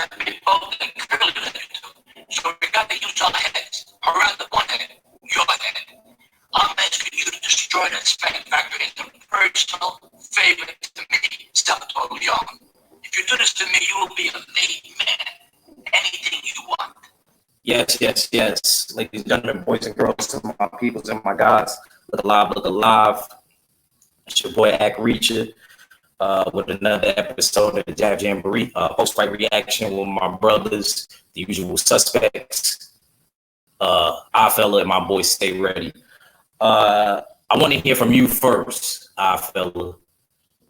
have been both and curly related to. So we got to use our heads. Or rather, one head, your head. I'm asking you to destroy that spank factor into personal favorite to me, Salvatore Young. If you do this to me, you will be a made man. Anything you want. Yes, yes, yes. Ladies and gentlemen, boys and girls, to my peoples and my gods, look alive, look alive. It's your boy Ack Reacher with another episode of the Jamboree, post-fight reaction with my brothers, the usual suspects. I fella and my boys stay ready. I want to hear from you first, fella,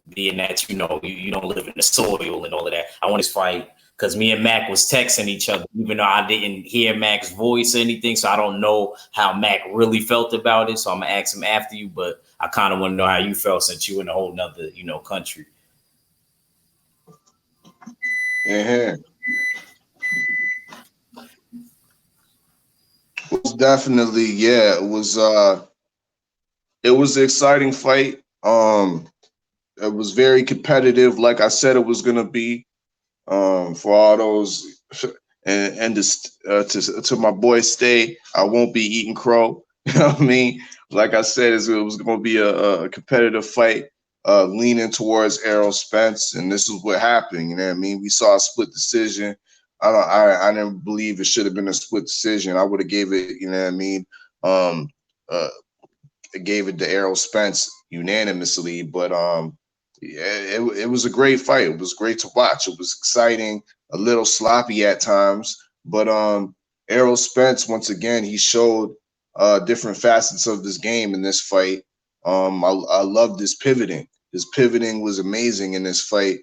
being that you don't live in the soil and all of that. I want to fight because me and Mac was texting each other, even though I didn't hear Mac's voice or anything, so I don't know how Mac really felt about it. So I'm gonna ask him after you, but I kind of want to know how you felt since you in a whole nother country. Yeah, it was definitely it was an exciting fight. It was very competitive, like I said it was gonna be. For all those and to my boy Stay, I won't be eating crow. You know what I mean? Like I said, it was going to be a competitive fight, leaning towards Errol Spence, and this is what happened. You know what I mean? We saw a split decision. I didn't believe it should have been a split decision. I would have gave it. You know what I mean? Um, uh, gave it to Errol Spence unanimously, but yeah, it was a great fight. It was great to watch. It was exciting, a little sloppy at times, but Errol Spence once again he showed different facets of this game in this fight. I loved his pivoting. His pivoting was amazing in this fight.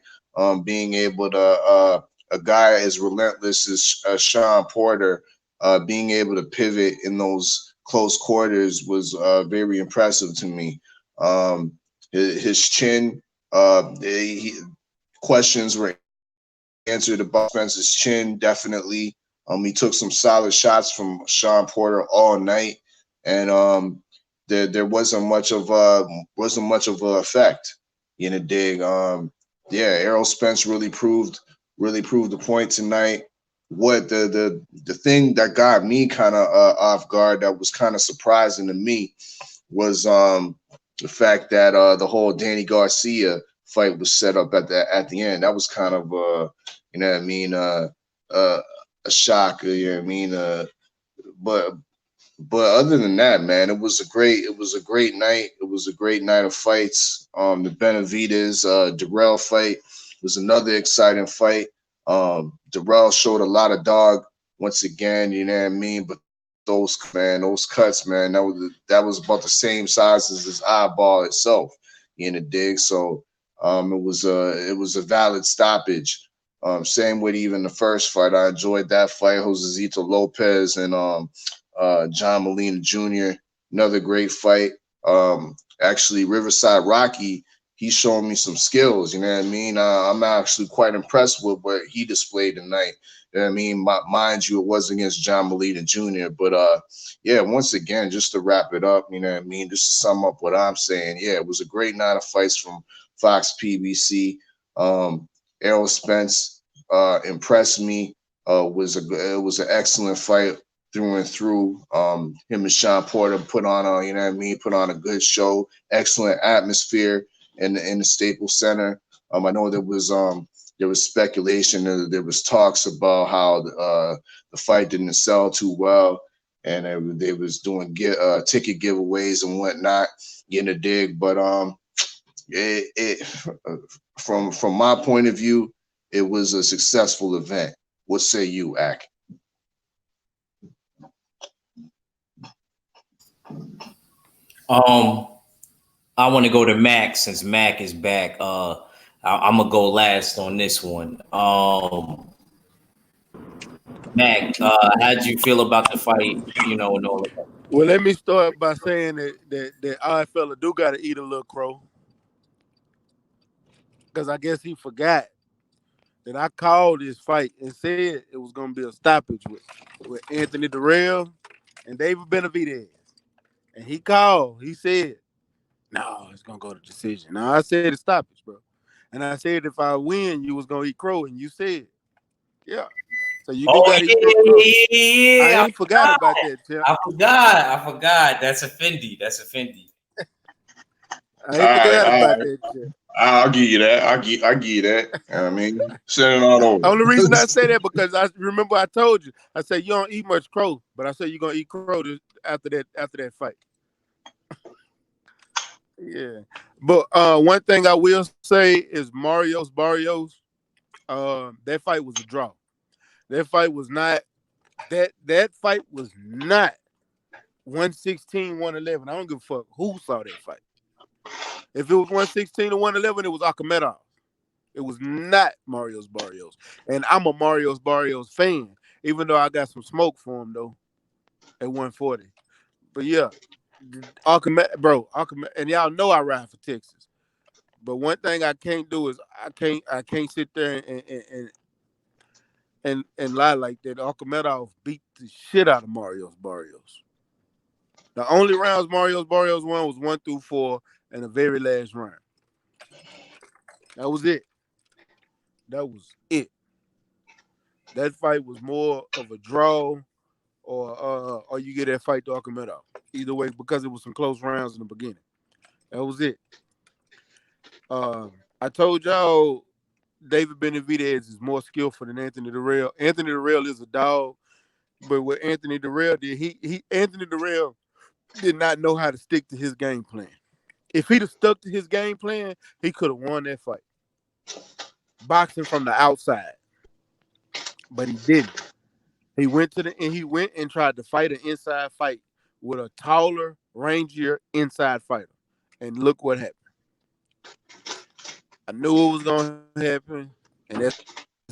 Being able to a guy as relentless as Shawn Porter, being able to pivot in those close quarters was very impressive to me. His chin, questions were answered about Spence's chin. Definitely, he took some solid shots from Shawn Porter all night, and there wasn't much of a effect in a dig. Yeah, Errol Spence really proved the point tonight. What the thing that got me kind of off guard, that was kind of surprising to me, was the fact that the whole Danny Garcia fight was set up at the end. That was kind of you know what I mean, a shock. You know what I mean, but other than that, man, it was a great night. It was a great night of fights. The Benavidez Darrell fight was another exciting fight. Darrell showed a lot of dog once again. You know what I mean, but those cuts, man, that was about the same size as his eyeball itself in the dig. So it was a valid stoppage. Same with even the first fight. I enjoyed that fight, Josesito Lopez and John Molina Jr. Another great fight. Actually, Riverside Rocky, he's showing me some skills. You know what I mean? I'm actually quite impressed with what he displayed tonight. You know what I mean? Mind you, it was against John Molina Jr. But yeah, once again, just to wrap it up, you know what I mean? Just to sum up what I'm saying, yeah, it was a great night of fights from Fox PBC. Errol Spence impressed me. It was an excellent fight through and through. Him and Shawn Porter put on put on a good show. Excellent atmosphere in the Staples Center. I know there was speculation, there was talks about how the fight didn't sell too well, and they was doing ticket giveaways and whatnot in the dig. But from my point of view, it was a successful event. What say you, Ak? I want to go to Mac since Mac is back. I'm gonna go last on this one. Mac, how'd you feel about the fight? And all of that. Well, let me start by saying that our fella do got to eat a little crow, because I guess he forgot that I called this fight and said it was going to be a stoppage with Anthony Darrell and David Benavidez. And he called. He said, no, it's going to go to decision. Now, I said it's stoppage, bro. And I said if I win, you was going to eat crow, and you said Yeah. So you do Oh got to eat those crumbs. I yeah, ain't forgot about that, champ. I forgot. That's a Fendi. That's a Fendi. I All ain't right, forgot all about right. that, champ. I'll give you that. I give you that. You know what I mean, send it on over. Only reason I say that because I remember I told you. I said you don't eat much crow, but I said you're gonna eat crow after that fight. Yeah. But one thing I will say is Mario's Barrios. That fight was a draw. That fight was not that fight was not 116, 111. I don't give a fuck who saw that fight. If it was 116 to 111, it was Akhmedov. It was not Mario's Barrios. And I'm a Mario's Barrios fan, even though I got some smoke for him though at 140. But yeah, and y'all know I ride for Texas. But one thing I can't do is I can't sit there and lie like that. Akhmedov beat the shit out of Mario's Barrios. The only rounds Mario's Barrios won was 1 through 4 and the very last round. That was it. That was it. That fight was more of a draw or you get that fight to Akhmedov. Either way, because it was some close rounds in the beginning. That was it. I told y'all David Benavidez is more skillful than Anthony Durrell. Anthony Durrell is a dog, but what Anthony Durrell did, Anthony Durrell did not know how to stick to his game plan. If he'd have stuck to his game plan, he could have won that fight. Boxing from the outside. But he didn't. He went and tried to fight an inside fight with a taller, rangier inside fighter. And look what happened. I knew it was gonna happen, and that's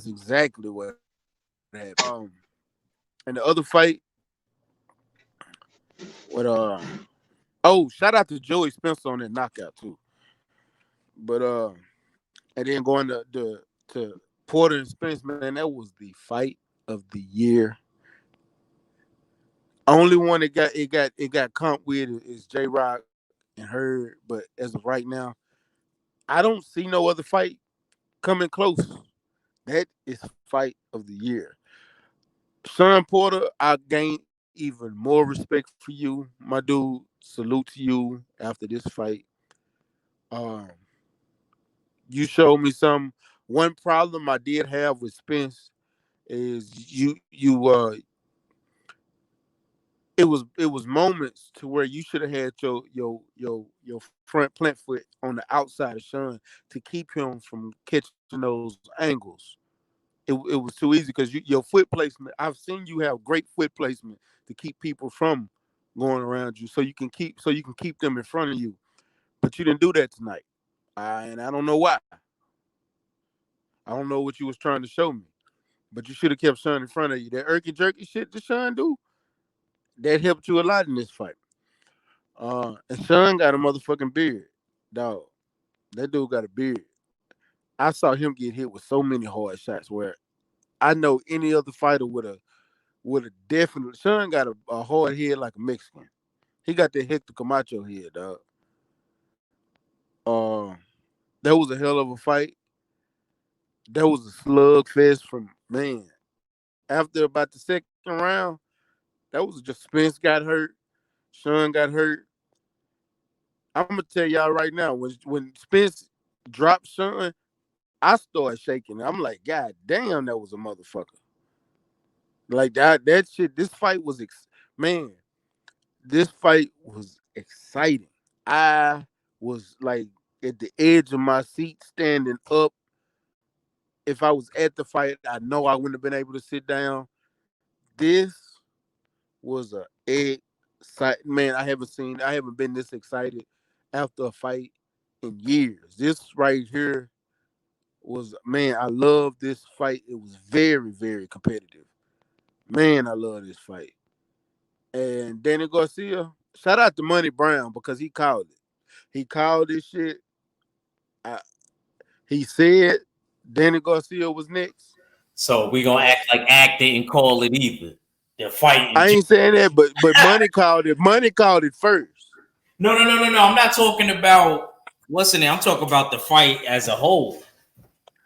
exactly what happened. And the other fight, with shout out to Joey Spence on that knockout too. But and then going to Porter and Spence, man, that was the fight of the year. Only one that got comped with is J Rock and Hurd, but as of right now, I don't see no other fight coming close. That is fight of the year. Shawn Porter, I gained even more respect for you, my dude. Salute to you after this fight. Um, you showed me some. One problem I did have with Spence is it was moments to where you should have had your front plant foot on the outside of Shawn to keep him from catching those angles. It was too easy because your foot placement. I've seen you have great foot placement to keep people from going around you, so you can keep them in front of you. But you didn't do that tonight, and I don't know why. I don't know what you was trying to show me, but you should have kept Shawn in front of you. That irky jerky shit that Shawn do that helped you a lot in this fight. And Shawn got a motherfucking beard, dog. That dude got a beard. I saw him get hit with so many hard shots where I know any other fighter would have definitely. Shawn got a hard head like a Mexican. He got that Hector Camacho head, dog. Uh, that was a hell of a fight. That was a slugfest from man. After about the second round, that was just Spence got hurt, Shawn got hurt. I'm gonna tell y'all right now, when Spence dropped Shawn, I started shaking. I'm like, God damn, that was a motherfucker. Like that shit. This fight was man. This fight was exciting. I was like at the edge of my seat, standing up. If I was at the fight, I know I wouldn't have been able to sit down. This was a man. I haven't been this excited after a fight in years. This right here was, man. I love this fight. It was very, very competitive. Man, I love this fight. And Danny Garcia, shout out to Money Brown because he called it. He called this shit. I, he said Danny Garcia was next. So we gonna act like Act didn't call it either. They're fighting. I ain't saying that, but Money called it. Money called it first. No. I'm not talking about what's in it. I'm talking about the fight as a whole.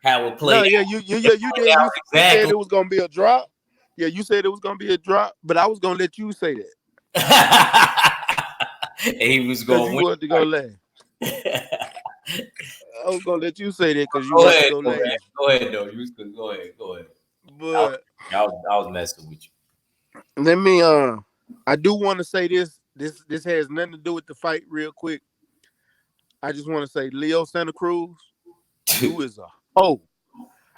how it played No, yeah, out. you It played did. out You said exactly. it was gonna be a drop. Yeah, you said it was gonna be a drop, but I was gonna let you say that And he was because going you to wanted to go win. last. I was gonna let you say that because you Go wanted to ahead, go though, man. last. Go ahead, though. You was good. Go ahead. Go ahead. But I was messing with you. let me I do want to say this. This has nothing to do with the fight real quick. I just want to say Leo Santa Cruz, you is a hoe.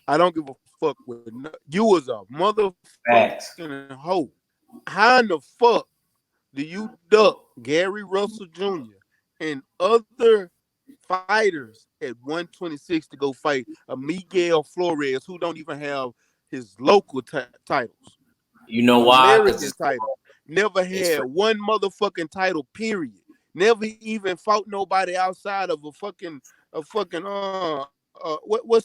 I don't give a fuck with you was a Facts. motherfucking hoe. How in the fuck do you duck Gary Russell Jr. and other fighters at 126 to go fight a Miguel Flores who don't even have his local titles, You know why? Because American title, never it's had one motherfucking title, period. Never even fought nobody outside of what's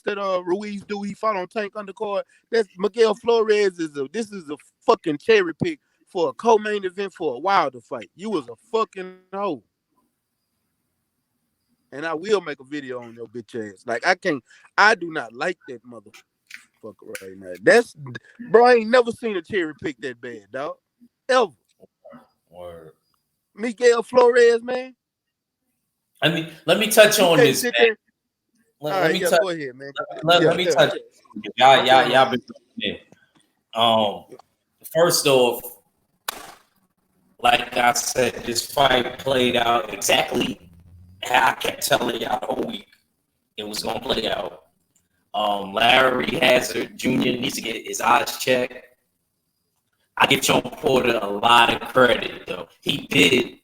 that Ruiz dude he fought on Tank Undercard? That's Miguel Flores this is a fucking cherry pick for a co-main event for a Wilder fight. You was a fucking hoe. And I will make a video on your bitch ass. Like I do not like that motherfucker right now. Bro, I ain't never seen a cherry pick that bad, dog. Ever. Word. Miguel Flores, man. Let me touch You on can't this, sit man. there. All Let right, me yeah, touch. go ahead, man. Let me touch. I'm finna Y'all been in. First off, like I said, this fight played out exactly how I kept telling y'all the whole week it was gonna play out. Larry Hazard Jr. needs to get his eyes checked. I give Shawn Porter a lot of credit, though. He did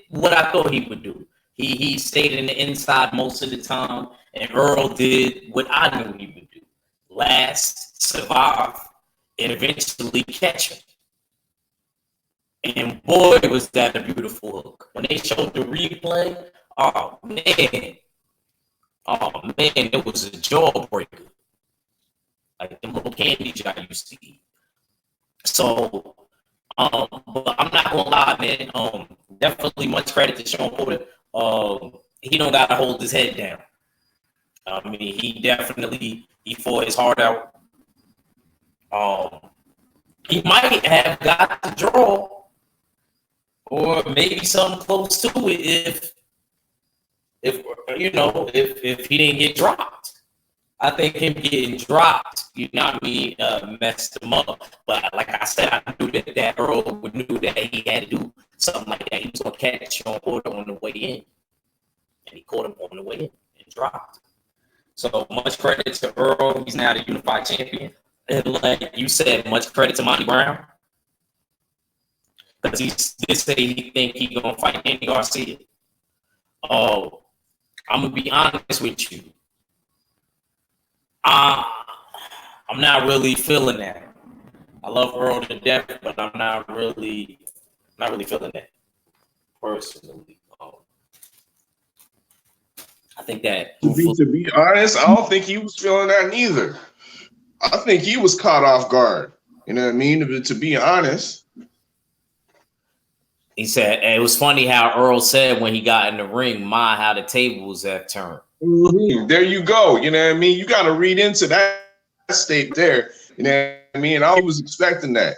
what I thought he would do. He stayed in the inside most of the time, and Errol did what I knew he would do: last, survive, and eventually catch him. And boy, was that a beautiful hook. When they showed the replay, oh man, it was a jawbreaker, like the little candies I used to eat. So, but I'm not gonna lie, man. Definitely much credit to Shawn Porter. He don't gotta hold his head down. I mean, he fought his heart out. He might have got the draw, or maybe something close to it if he didn't get dropped. I think him getting dropped, you know what I mean, messed him up. But like I said, I knew that Earl knew that he had to do something like that. He was gonna catch Shawn Porter on the way in, and he caught him on the way in and dropped. So much credit to Earl. He's now the unified champion. And like you said, much credit to Monty Brown, because he did say he think he gonna fight Andy Garcia. Oh, I'm gonna be honest with you. I'm not really feeling that. I love Earl to death, but I'm not really feeling that personally. I think that To be honest, I don't think he was feeling that neither. I think he was caught off guard. You know what I mean? To be honest. He said, and it was funny how Earl said when he got in the ring, how the tables have turned. Mm-hmm. There you go. You know what I mean? You got to read into that state there. You know what I mean? I was expecting that.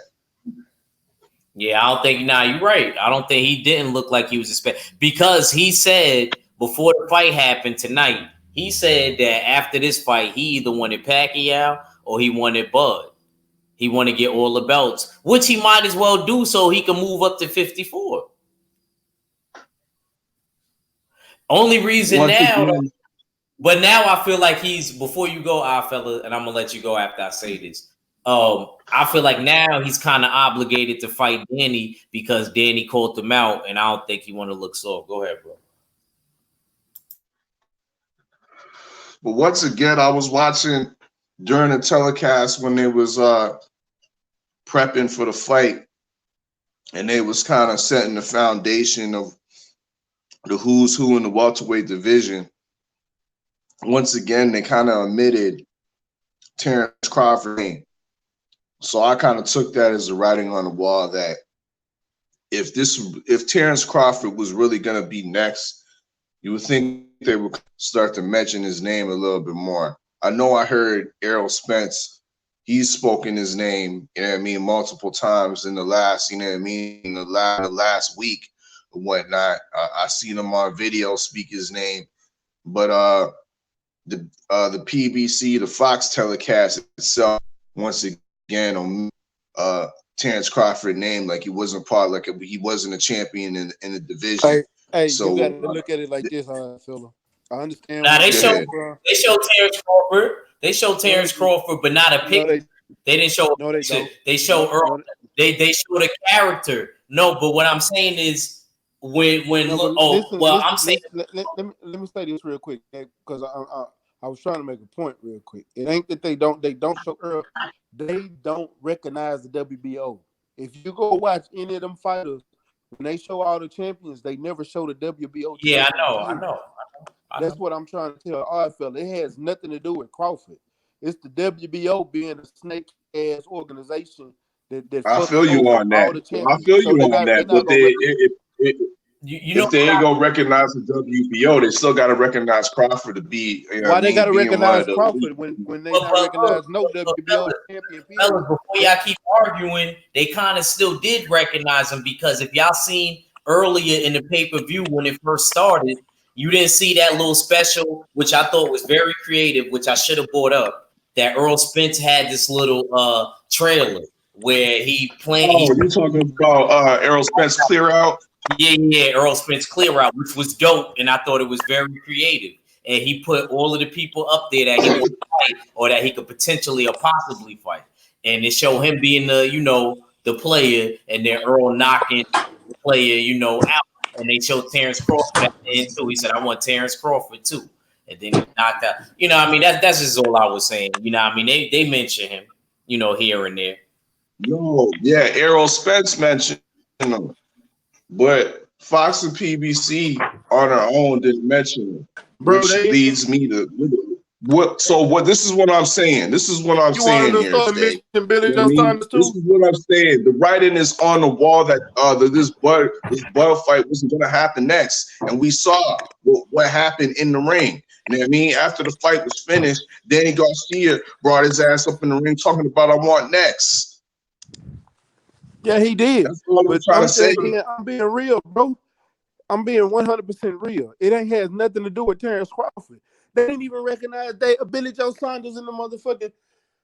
Yeah, I don't think. Nah, you're right. I don't think he didn't look like he was expecting, because he said before the fight happened tonight, he said that after this fight, he either wanted Pacquiao or he wanted Bud. He wanted to get all the belts, which he might as well do so he can move up to 54. Only reason Once now, again, but now I feel like he's, before you go, fella, and I'm gonna let you go after I say this. I feel like now he's kind of obligated to fight Danny because Danny called him out, and I don't think he want to look soft. Go ahead, bro. but once again, I was watching during the telecast when they was prepping for the fight, and they was kind of setting the foundation of the who's who in the welterweight division. Once again, they kind of omitted Terrence Crawford. So I kind of took that as the writing on the wall that if Terrence Crawford was really going to be next, you would think they would start to mention his name a little bit more. I know I heard Errol Spence. He's spoken his name, you know what I mean, multiple times in the last, you know what I mean, in the last week and whatnot. I seen him on video speak his name, but the PBC, the Fox telecast itself, once again on Terrence Crawford name like he wasn't part, like he wasn't a champion in the division. Hey, So you got to look at it like this, fella. I understand. Now they Go show ahead. Terrence Crawford. They show Terrence Crawford, but not a No, picture. They didn't show. No, they don't. They show Earl. No, They show the character. No, but what I'm saying is when no, I'm saying. let me say this real quick because I was trying to make a point real quick. It ain't that they don't show Earl. They don't recognize the WBO. If you go watch any of them fighters, when they show all the champions, they never show the WBO. Yeah, I know. That's what I'm trying to tell our fella. It has nothing to do with Crawford. It's the WBO being a snake ass organization that I feel you on that. I feel you on that. But if they ain't gonna recognize the WBO, they still gotta recognize Crawford to be. Why they gotta recognize Crawford when they not recognize no WBO champion? Fellas, before y'all keep arguing, they kind of still did recognize him because if y'all seen earlier in the pay-per-view when it first started, you didn't see that little special, which I thought was very creative, which I should have brought up. That Earl Spence had this little trailer where he played. Oh, you're talking about Errol Spence Clear Out? Yeah, Earl Spence Clear Out, which was dope, and I thought it was very creative. And he put all of the people up there that he would fight or that he could potentially or possibly fight. And it showed him being the player, and then Earl knocking the player, out. And they showed Terrence Crawford at the end too. He said, "I want Terrence Crawford too." And then he knocked out. That's just all I was saying. They mention him, here and there. No, yeah, Errol Spence mentioned him, but Fox and PBC on their own didn't mention him, which leads me to what. So what? This is what I'm saying. This is what I'm saying here. This is what I'm saying. The writing is on the wall that this blood fight wasn't going to happen next, and we saw what happened in the ring. You know what I mean? After the fight was finished, Danny Garcia brought his ass up in the ring talking about "I want next." Yeah, he did. That's what I'm trying to say. I'm being real, bro. I'm being 100% real. It ain't has nothing to do with Terrence Crawford. They didn't even recognize Billy Joe Saunders in the motherfucking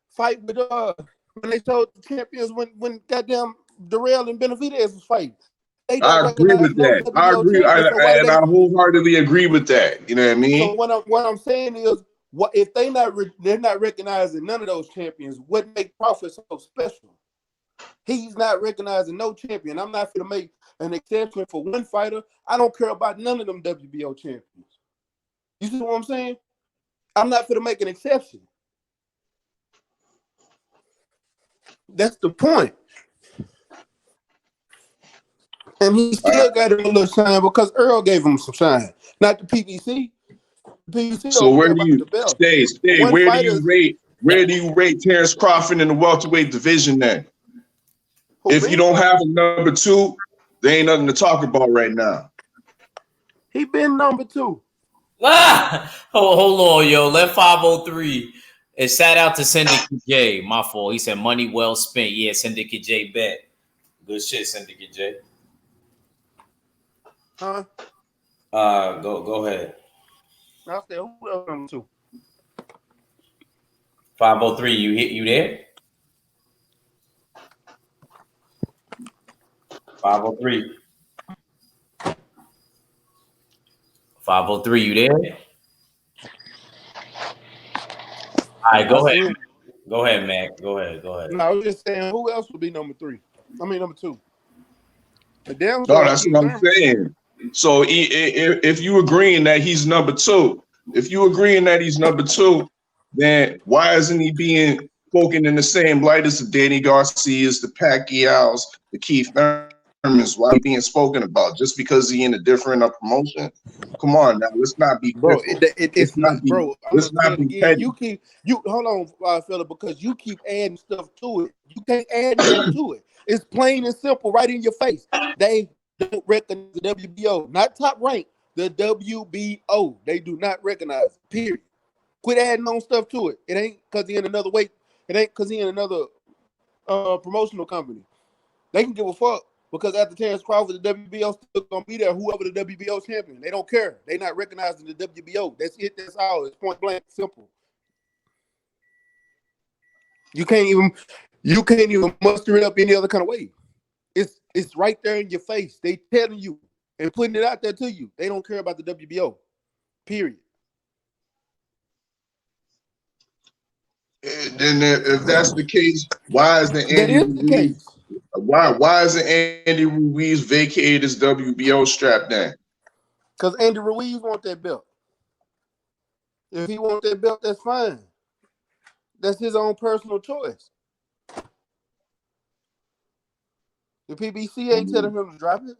fight with when they showed the champions when goddamn Darrell and Benavidez was fighting. I agree with that. I agree. And I wholeheartedly agree with that. You know what I mean? So what I'm saying is, if they're not recognizing none of those champions, what makes Crawford so special? He's not recognizing no champion. I'm not going to make an exception for one fighter. I don't care about none of them WBO champions. You see what I'm saying? I'm not going to make an exception. That's the point. And he still got a little shine because Earl gave him some shine, not the PBC. So where do you stay? Where do you rate Terrence Crawford in the welterweight division then? If you don't have a number two, there ain't nothing to talk about right now. He been number two. Hold on, yo. Let 503. And shout out to Syndicate J. My fault. He said money well spent. Yeah, Syndicate J bet. Good shit, Syndicate J. Huh? Go ahead. I said who else number two? 503. You there? 503. 503, you there? All right, go ahead. Go ahead, Mac. Go ahead. No, I was just saying, who else would be number three? I mean, number two. No, that's what I'm saying. So if you agreeing that he's number two, then why isn't he being spoken in the same light as the Danny Garcias, the Pacquiaos, the Keith Thurmans? Why being spoken about just because he in a different promotion? Come on now, let's not be bro. It's not, bro. Let's not be petty. You hold on, fella, because you keep adding stuff to it. You can't add nothing to it. It's plain and simple, right in your face. They don't recognize the WBO, not top rank. The WBO, they do not recognize. Period. Quit adding on stuff to it. It ain't because he in another weight. It ain't because he in another promotional company. They can give a fuck because after Terrence Crawford, the WBO still gonna be there. Whoever the WBO champion, they don't care. They not recognizing the WBO. That's it. That's all. It's point blank, simple. You can't even muster it up any other kind of way. It's right there in your face. They telling you and putting it out there to you. They don't care about the WBO. Period. Then if that's the case, why is the That Andy is the Ruiz? case. Why isn't Andy Ruiz vacated his WBO strap then? Because Andy Ruiz want that belt. If he want that belt, that's fine. That's his own personal choice. The PBC ain't telling him to drop it.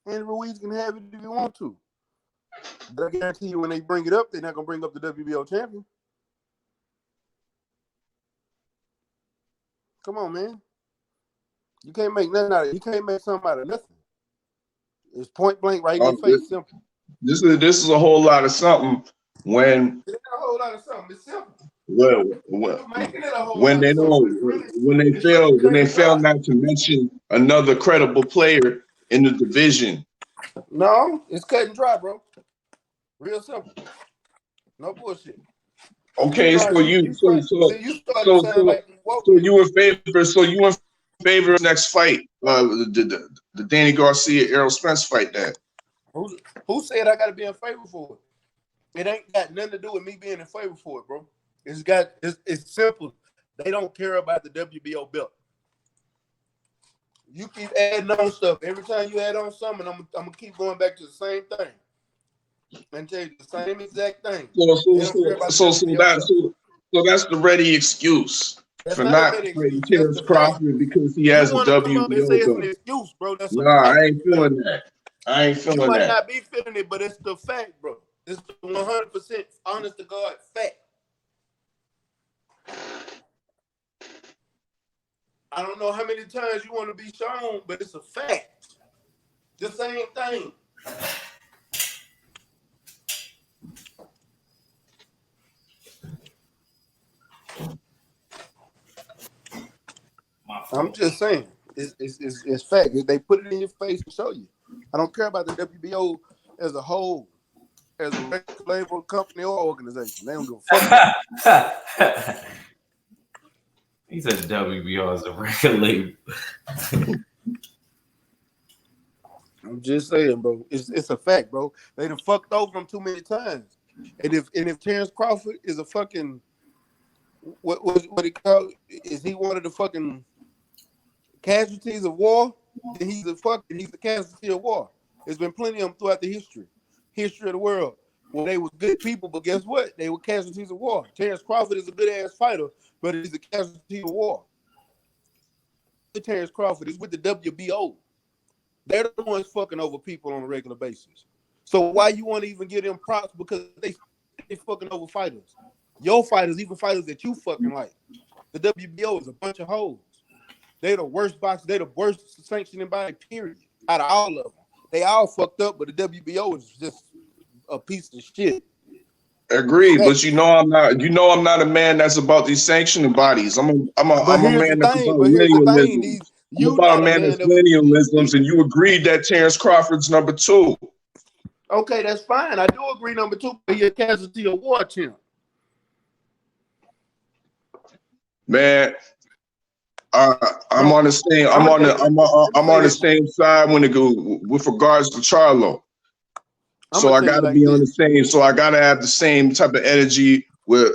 Andy Ruiz can have it if he want to. But I guarantee you when they bring it up, they're not going to bring up the WBO champion. Come on, man. You can't make nothing out of it. You can't make something out of nothing. It's point blank right in your face. Simple. This is a whole lot of something when It's a whole lot of something. It's simple. well, Making it a whole when lot they of don't something. when they fail not to mention another credible player in the division. No, it's cut and dry, bro. Real simple. No bullshit. Okay, so you in favor of next fight, the Danny Garcia Errol Spence fight then. Who said I gotta be in favor for it? It ain't got nothing to do with me being in favor for it, bro. It's simple. They don't care about the WBO belt. You keep adding on stuff. Every time you add on something, I'm gonna keep going back to the same thing. And tell you the same exact thing. So that's the ready excuse for not fighting Terrence Crawford because he has a WBO belt. An excuse, bro. That's I ain't feeling that. You might not be feeling it, but it's the fact, bro. It's the 100% honest to God fact. I don't know how many times you want to be shown, but it's a fact. The same thing. I'm just saying, it's fact. They put it in your face to show you. I don't care about the WBO as a whole, as a record label, company, or organization. They don't give a fuck. He said WBO is a record label. I'm just saying, bro. It's a fact, bro. They done fucked over him too many times. And if Terrence Crawford is a fucking what he called, is he one of the fucking casualties of war? Then he's a casualty of war. There's been plenty of them throughout the history of the world. Well, they were good people, but guess what? They were casualties of war. Terrence Crawford is a good ass fighter, but he's a casualty of war. Terrence Crawford is with the WBO. They're the ones fucking over people on a regular basis. So why you want to even give them props because they fucking over fighters? Your fighters, even fighters that you fucking like. The WBO is a bunch of hoes. They're the worst boxers. They're the worst sanctioning body, period. Out of all of them. They all fucked up, but the WBO is just a piece of shit. Agreed, but I'm not a man that's about these sanctioning bodies. I'm a man that's about linealism. I'm about a man that's linealisms, and you agreed that Terrence Crawford's number 2. Okay, that's fine. I do agree number 2, but he's a casualty of war champ. Man, I'm on the same. I'm on the same side when it goes with regards to Charlo. So I got to be on the same. So I got to have the same type of energy with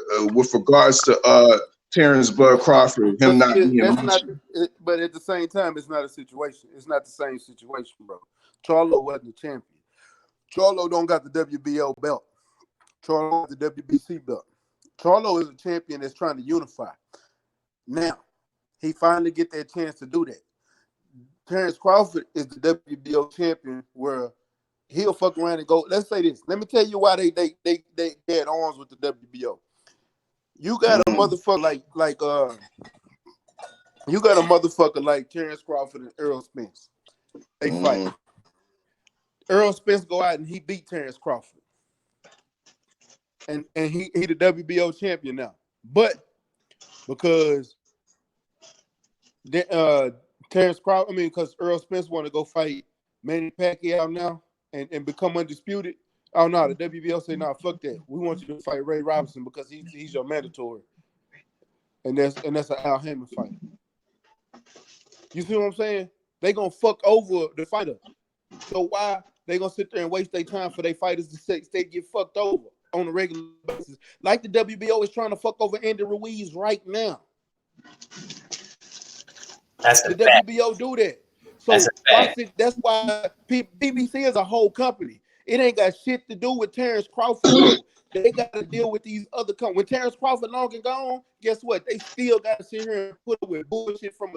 regards to Terrence Bud Crawford. Him not being mentioned. But at the same time, it's not a situation. It's not the same situation, bro. Charlo wasn't a champion. Charlo don't got the WBO belt. Charlo got the WBC belt. Charlo is a champion that's trying to unify. Now, he finally get that chance to do that. Terrence Crawford is the WBO champion where he'll fuck around and go. Let's say this. Let me tell you why they had arms with the WBO. You got a motherfucker like Terrence Crawford and Errol Spence. They fight. Errol Spence go out and he beat Terrence Crawford. and he the WBO champion now. But because Terrence Crawford, because Errol Spence want to go fight Manny Pacquiao now and become undisputed. Oh no, the WBO say no, fuck that. We want you to fight Ray Robinson because he's your mandatory, and that's an Al Hammond fight. You see what I'm saying? They gonna fuck over the fighter. So why they gonna sit there and waste their time for their fighters to say they get fucked over on a regular basis? Like the WBO is trying to fuck over Andy Ruiz right now. That's the a fact. WBO do that. So That's a fact. that's why PBC is a whole company. It ain't got shit to do with Terrence Crawford though. They got to deal with these other companies. When Terrence Crawford long and gone, guess what? They still got to sit here and put up with bullshit from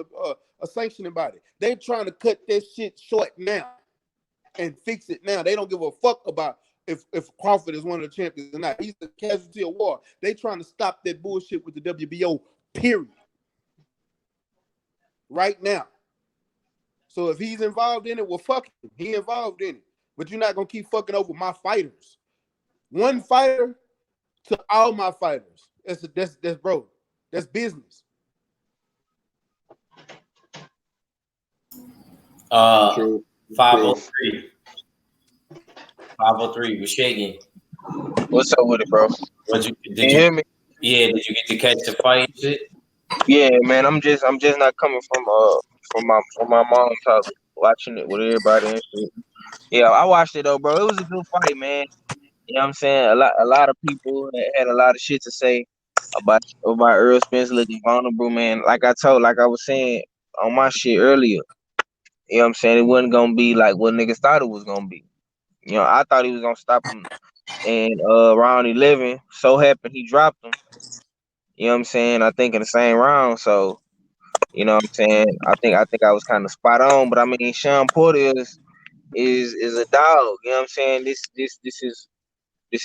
a sanctioning body. They're trying to cut that shit short now and fix it now. They don't give a fuck about if Crawford is one of the champions or not. He's a casualty of war. They trying to stop that bullshit with the WBO, period. Right now. So if he's involved in it, well, fuck him. He involved in it. But you're not going to keep fucking over my fighters. One fighter to all my fighters. That's bro. That's business. 503. 503 was shaking. What's up with it, bro? Did you hear me? Yeah, did you get to catch the fight and shit? Yeah, man. I'm just not coming from my mom's house, watching it with everybody and shit. Yeah, I watched it though, bro. It was a good fight, man. You know what I'm saying? A lot of people had a lot of shit to say about Errol Spence looking vulnerable, man. Like I was saying on my shit earlier. You know what I'm saying? It wasn't gonna be like what niggas thought it was gonna be. You know, I thought he was gonna stop him in round 11. So happened he dropped him. You know what I'm saying? I think in the same round. So, you know what I'm saying? I think I was kind of spot on. But I mean, Shawn Porter is a dog. You know what I'm saying? This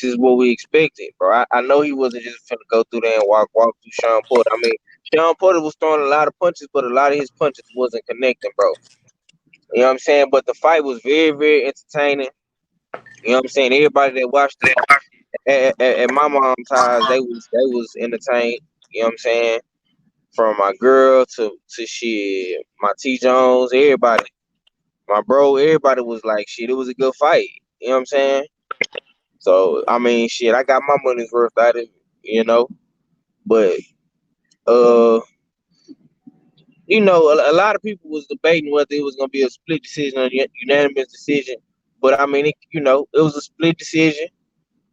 is what we expected, bro. I know he wasn't just finna go through there and walk through Shawn Porter. I mean, Shawn Porter was throwing a lot of punches, but a lot of his punches wasn't connecting, bro. You know what I'm saying? But the fight was very, very entertaining. You know what I'm saying? Everybody that watched the fight at my mom's house, they was entertained. You know what I'm saying? From my girl to shit, my T Jones, everybody, my bro, everybody was like, shit, it was a good fight. You know what I'm saying? So I mean, shit, I got my money's worth out of it, you know. But you know, a lot of people was debating whether it was gonna be a split decision or a unanimous decision. But I mean, it was a split decision.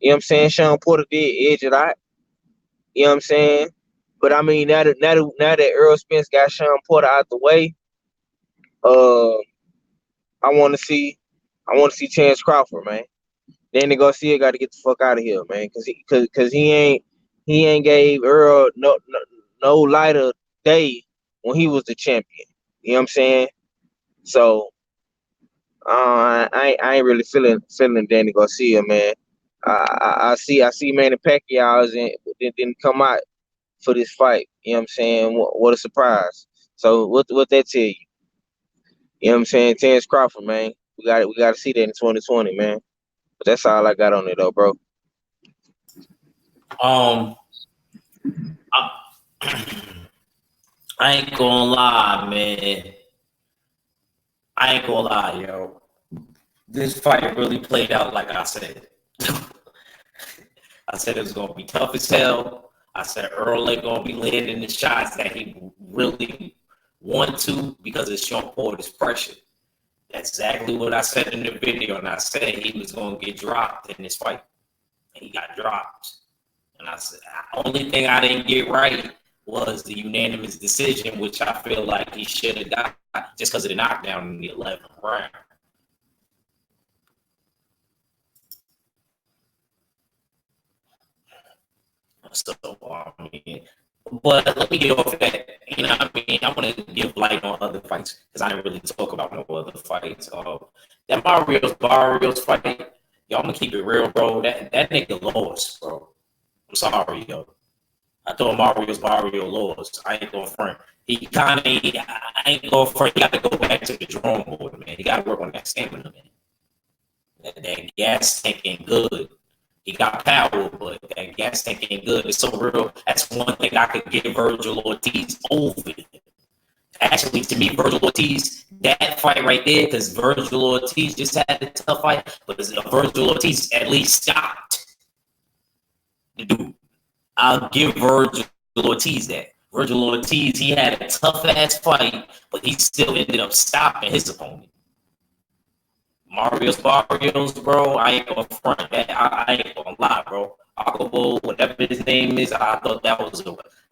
You know what I'm saying? Shawn Porter did edge it out. You know what I'm saying? But I mean, now that Errol Spence got Shawn Porter out the way, I want to see Terrence Crawford, man. Danny Garcia got to get the fuck out of here, man, because he ain't gave Earl no lighter day when he was the champion. You know what I'm saying? So I ain't really feeling Danny Garcia, man. I see Manny Pacquiao didn't come out for this fight. You know what I'm saying? What a surprise. So what that tell you? You know what I'm saying? Terrence Crawford, man. We got to see that in 2020, man. But that's all I got on it though, bro. I ain't gonna lie, man. I ain't gonna lie, yo. This fight really played out like I said. I said it was gonna be tough as hell. I said Errol ain't gonna be landing the shots that he really want to because of Shawn Porter's pressure. That's exactly what I said in the video, and I said he was gonna get dropped in this fight. And he got dropped. And I said the only thing I didn't get right was the unanimous decision, which I feel like he should have got just because of the knockdown in the 11th round. So, I mean, but let me get off that. You know what I mean? I want to give light on other fights because I didn't really talk about no other fights. That Barrios fight, yo, I'm going to keep it real, bro. That nigga lost, bro. I'm sorry, yo. I thought Mario lost. I ain't going front. I ain't going front. He got to go back to the drawing board, man. He got to work on that stamina, man. That gas tank ain't good. He got power, but that gas tank ain't good. It's so real. That's one thing I could give Virgil Ortiz over. Actually, to me, Virgil Ortiz, that fight right there, because Virgil Ortiz just had a tough fight, but Virgil Ortiz at least stopped the dude. I'll give Virgil Ortiz that. Virgil Ortiz, he had a tough ass fight, but he still ended up stopping his opponent. Barrios, bro, I ain't gonna front that. I ain't gonna lie, bro. Aquabo, whatever his name is, I thought that was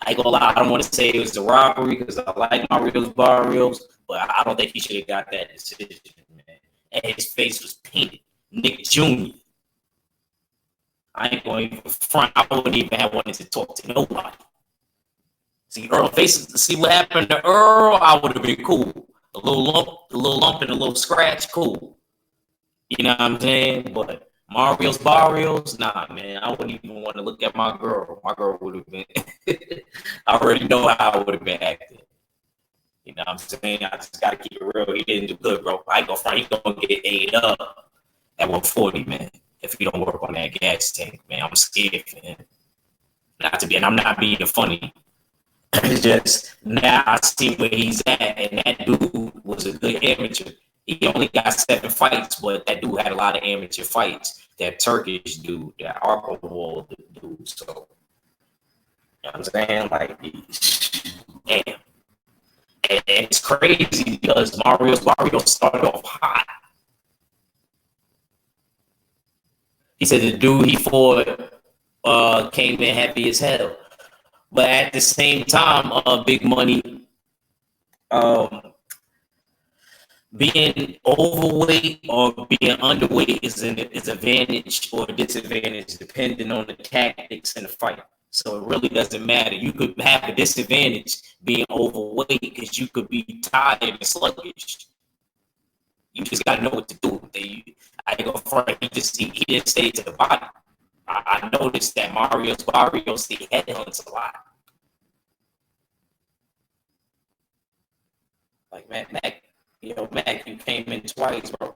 I ain't gonna lie, I don't want to say it was a robbery because I like Barrios, but I don't think he should have got that decision, man. And his face was painted. Nick Jr. I ain't going to even front. I wouldn't even have wanted to talk to nobody. See Earl faces. See what happened to Earl. I would have been cool. A little lump, and a little scratch. Cool. You know what I'm saying? But Barrios, nah, man. I wouldn't even want to look at my girl. My girl would have been. I already know how I would have been acting. You know what I'm saying? I just gotta keep it real. He didn't do good, bro. I ain't gonna front. He gonna get ate up at 140, man. If you don't work on that gas tank, man, I'm scared, man. Not to be, and I'm not being funny. It's just now I see where he's at, and that dude was a good amateur. He only got 7 fights, but that dude had a lot of amateur fights. That Turkish dude, that Archibald dude. So, you know what I'm saying? Like, damn. And it's crazy because Mario started off hot. He said the dude he fought came in heavy as hell. But at the same time, Big Money, being overweight or being underweight is an advantage or a disadvantage depending on the tactics in the fight. So it really doesn't matter. You could have a disadvantage being overweight because you could be tired and sluggish. You just got to know what to do. I go front. He didn't stay to the body. I noticed that Barrios, he headhunts a lot. Like, Mac, you came in twice, bro.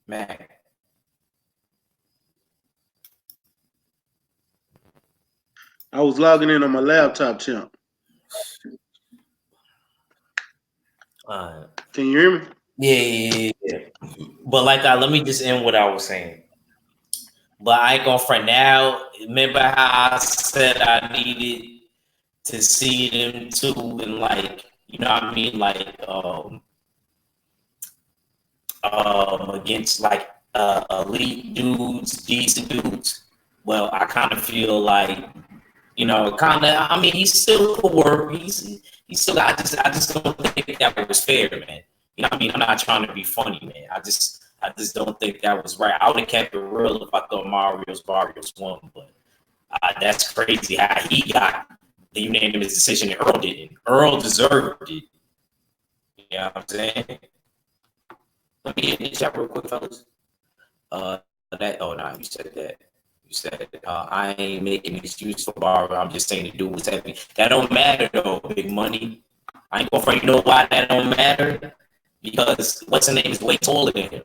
Mac. I was logging in on my laptop, champ. Can you hear me? Yeah. But let me just end what I was saying. But I ain't gonna front now. Remember how I said I needed to see them too, and you know what I mean, against elite dudes, decent dudes. Well, I kind of feel like, I mean, he still could work. He's still. I just don't think that was fair, man. You know what I mean? I'm not trying to be funny, man. I just don't think that was right. I would have kept it real if I thought Barrios won, but that's crazy how he got the unanimous decision and Earl didn't. Earl deserved it. You know what I'm saying? Let me hit the chat real quick, fellas. You said that. You said I ain't making an excuse for Barber. I'm just saying the dude was heavy. That don't matter though, Big Money. I ain't gonna front. You know why that don't matter? Because what's his name is way taller than him.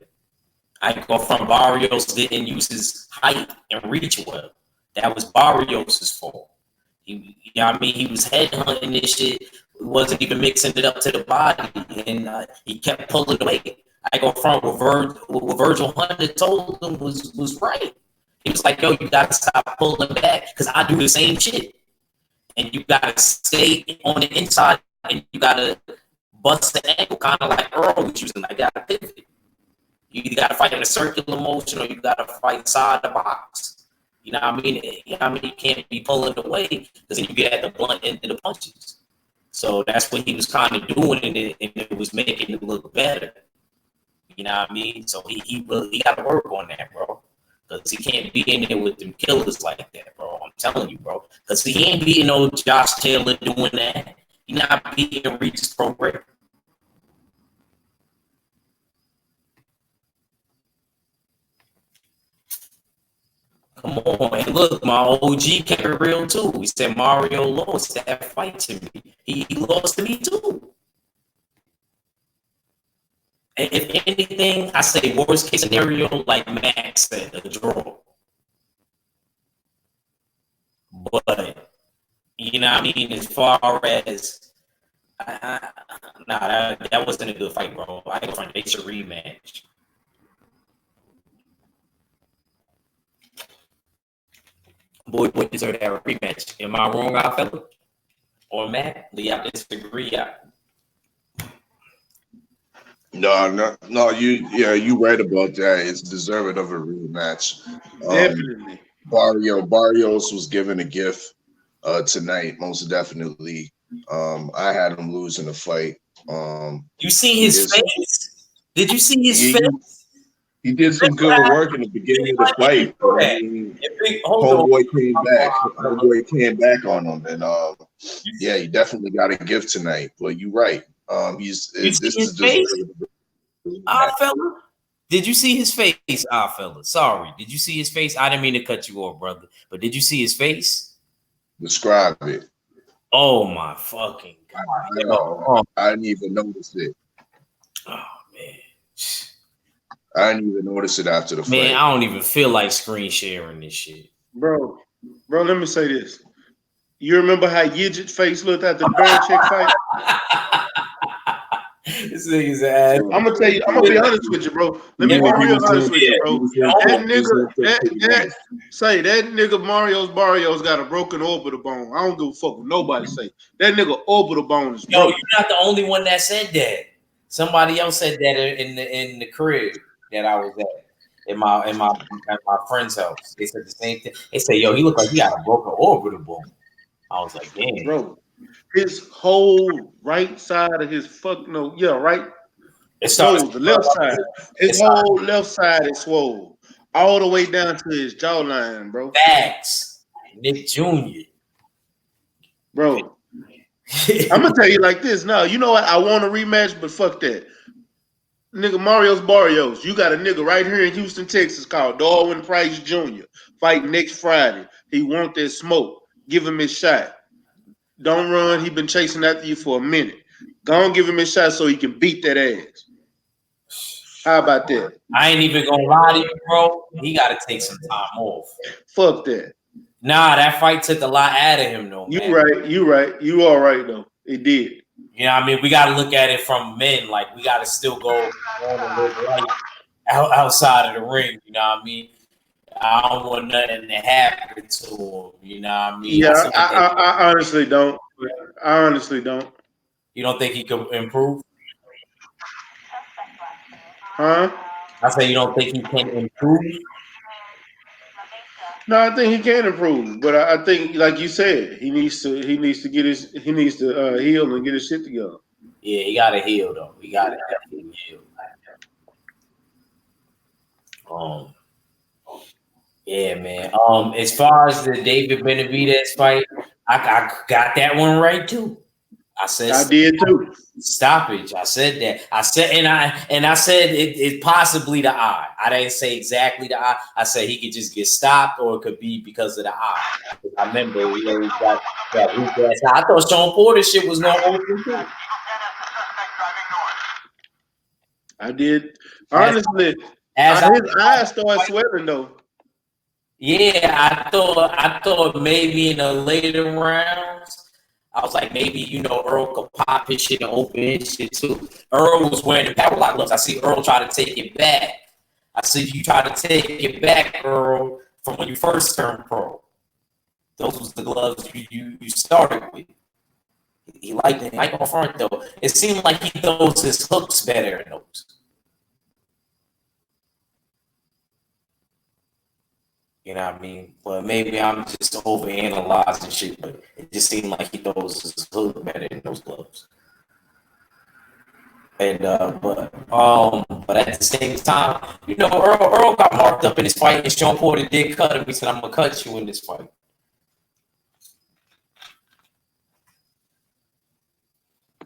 I ain't gonna front. Barrios didn't use his height and reach well. That was Barrios' fault. You know what I mean? He was headhunting this shit. He wasn't even mixing it up to the body, and he kept pulling away. I go front with Virgil Hunter told him was right. He was like, yo, you gotta stop pulling back because I do the same shit. And you gotta stay on the inside and you gotta bust the ankle, kind of like Errol was using. I gotta pivot. You either gotta fight in a circular motion or you gotta fight side the box. You know what I mean? You can't be pulling away because then you get at the blunt end of the punches. So that's what he was kind of doing, and it was making it look better. You know what I mean? So he really got to work on that, bro. Because he can't be in there with them killers like that, bro. I'm telling you, bro. Because he ain't beating no Josh Taylor doing that. He not beating Regis program. Come on, and look, my OG kept it real too. He said Mario lost that fight to me. He lost to me too. And if anything, I say worst case scenario, like Max said, a draw. But you know what I mean? As far as that wasn't a good fight, bro. I ain't gonna face a rematch. Boy deserve to have a rematch. Am I wrong, out fella? Or Matt? Lee, I disagree. No. You right about that. It's deserving of a rematch. Definitely. Barrios was given a gift tonight, most definitely. I had him lose in the fight. You see his face? Did you see his face? He did some good work in the beginning of the fight. Homeboy came back. Homeboy came back on him, and yeah, he definitely got a gift tonight. But you're right. This is deserving. Fella? Did you see his face, fella? Sorry. Did you see his face? I didn't mean to cut you off, brother. But did you see his face? Describe it. Oh my fucking God. I didn't even notice it. Oh man. I didn't even notice it after the fight. Man, I don't even feel like screen sharing this shit. Bro, let me say this. You remember how Yidget's face looked after the Belichick fight? This nigga's ass. I'm gonna tell you. I'm gonna be honest with you, bro. Let me be real honest with you, bro. That nigga Barrios got a broken orbital bone. I don't give a fuck what nobody say. That nigga orbital bone is broken. Yo, you're not the only one that said that. Somebody else said that in the crib that I was at. At my friend's house. They said the same thing. They said, yo, he looked like he got a broken orbital bone. I was like, damn. Bro, his whole right side of his right. It's swole, the left side. His whole left side is swole. All the way down to his jawline, bro. Facts. Nick Jr. Bro. I'm gonna tell you like this. Now, you know what? I want a rematch, but fuck that. Nigga Barrios, you got a nigga right here in Houston, Texas called Darwin Price Jr. Fight next Friday. He want that smoke. Give him his shot. Don't run. He been chasing after you for a minute. Go on, give him his shot so he can beat that ass. How about that? I ain't even gonna lie to you, bro. He got to take some time off. Fuck that. Nah, that fight took a lot out of him, though. You right. You all right though. It did. You know what I mean? We got to look at it from men. Like, we got to still go on and live life outside of the ring. You know what I mean? I don't want nothing to happen to him. You know what I mean? Yeah, I honestly don't. I honestly don't. You don't think he could improve? Huh? I say you don't think he can improve? No, I think he can improve, but I think, like you said, he needs to heal and get his shit together. Yeah, he got to heal though. He got to heal. Yeah, man. As far as the David Benavidez fight, I got that one right too. I said I did too. Stoppage. I said that. I said it possibly the eye. I didn't say exactly the eye. I said he could just get stopped, or it could be because of the eye. I remember he got that weak ass. I thought Shawn Porter shit was gonna open too. I did. Honestly, his eyes started sweating though. Yeah, I thought maybe in the later rounds. I was like, maybe, Earl could pop his shit and open his shit too. Earl was wearing the power lock gloves. I see Earl try to take it back. I see you try to take it back, Earl, from when you first turned pro. Those was the gloves you started with. He liked it. Like on front though. It seemed like he throws his hooks better in those. You know what I mean? But maybe I'm just overanalyzing shit, but it just seemed like he throws his hook better in those gloves. And but at the same time, Earl got marked up in his fight, and Shawn Porter did cut him. He said, "I'm gonna cut you in this fight."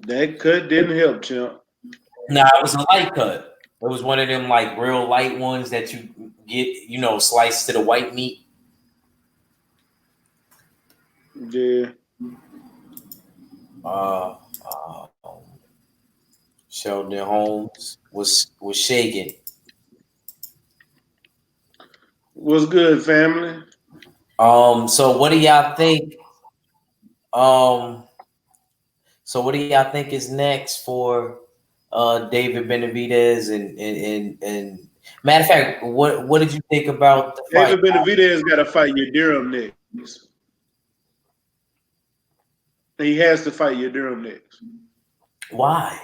That cut didn't help, champ. Nah, it was a light cut. It was one of them like real light ones that you get, sliced to the white meat. Yeah. Uh, Sheldon Holmes was shaking. What's good, family? So what do y'all think? Um, so what do y'all think is next for David Benavidez and matter of fact, what did you think about the fight? David Benavidez got to fight Yildirim next. He has to fight Yildirim next. Why?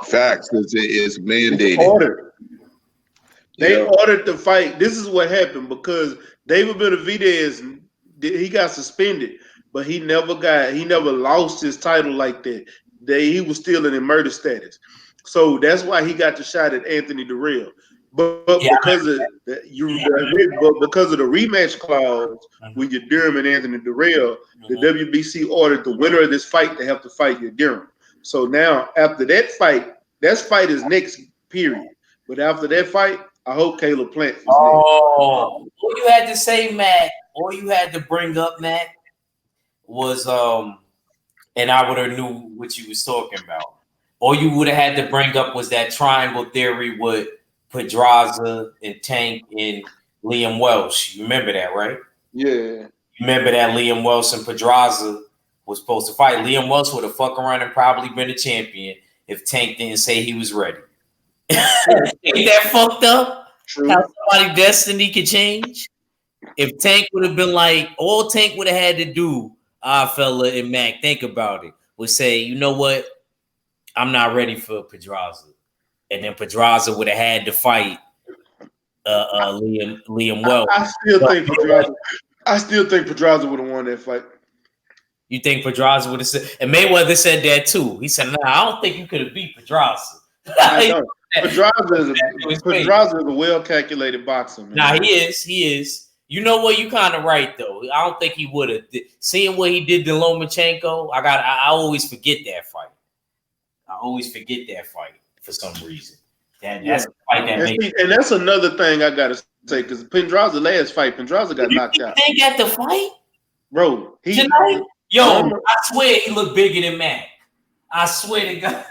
Facts. It's mandated. Ordered. They Yeah. ordered the fight. This is what happened because David Benavidez, he got suspended, but he never lost his title like that. He was still in emergency status. So that's why he got the shot at Anthony Durrell. But Yeah. because of the rematch clause with Yildirim and Anthony Durrell, the WBC ordered the winner of this fight to have to fight Yildirim. So now after that fight is next period. But after that fight, I hope Caleb Plant is next. All you had to say, Matt, all you had to bring up, Matt, was and I would have knew what you was talking about. All you would have had to bring up was that triangle theory with Pedraza and Tank and Liam Welsh. You remember that, right? Yeah. You remember that Liam Welsh and Pedraza was supposed to fight. Liam Welsh would have fucked around and probably been a champion if Tank didn't say he was ready. Ain't that fucked up? True. How somebody's destiny could change? If Tank would have been like, all Tank would have had to do, fella and Mac, think about it, would say, you know what? I'm not ready for Pedraza. And then Pedraza would have had to fight Liam Welch. I still think Pedraza would have won that fight. You think Pedraza would have said, and Mayweather said that too. He said, I don't think you could have beat Pedraza. I don't. Pedraza is a well-calculated boxer, man. He is. You know what? You kind of right though. I don't think he would have. Seeing what he did to Lomachenko, I always forget that fight. I always forget that fight for some reason. That's the fight that makes. And that's another thing I gotta say because Pedraza's last fight, Pedraza got knocked out. Think at the fight, bro. Tonight, I swear he looked bigger than Mac. I swear to God,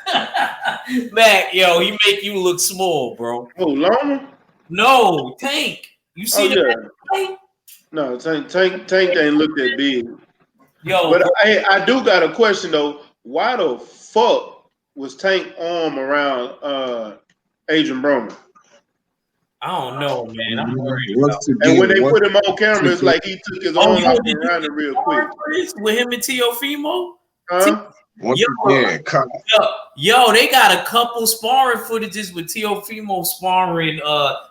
Mac, he make you look small, bro. Oh, Loma? No, Tank. You see the fight? No, Tank ain't look that big. But I do got a question though. Why the fuck was Tank arm around Adrian Broner? I don't know, man. I'm worried. And when they put him on camera, it's like he took his arm off around it real quick. With him and Teofimo? Huh? Yo, they got a couple sparring footages with Teofimo sparring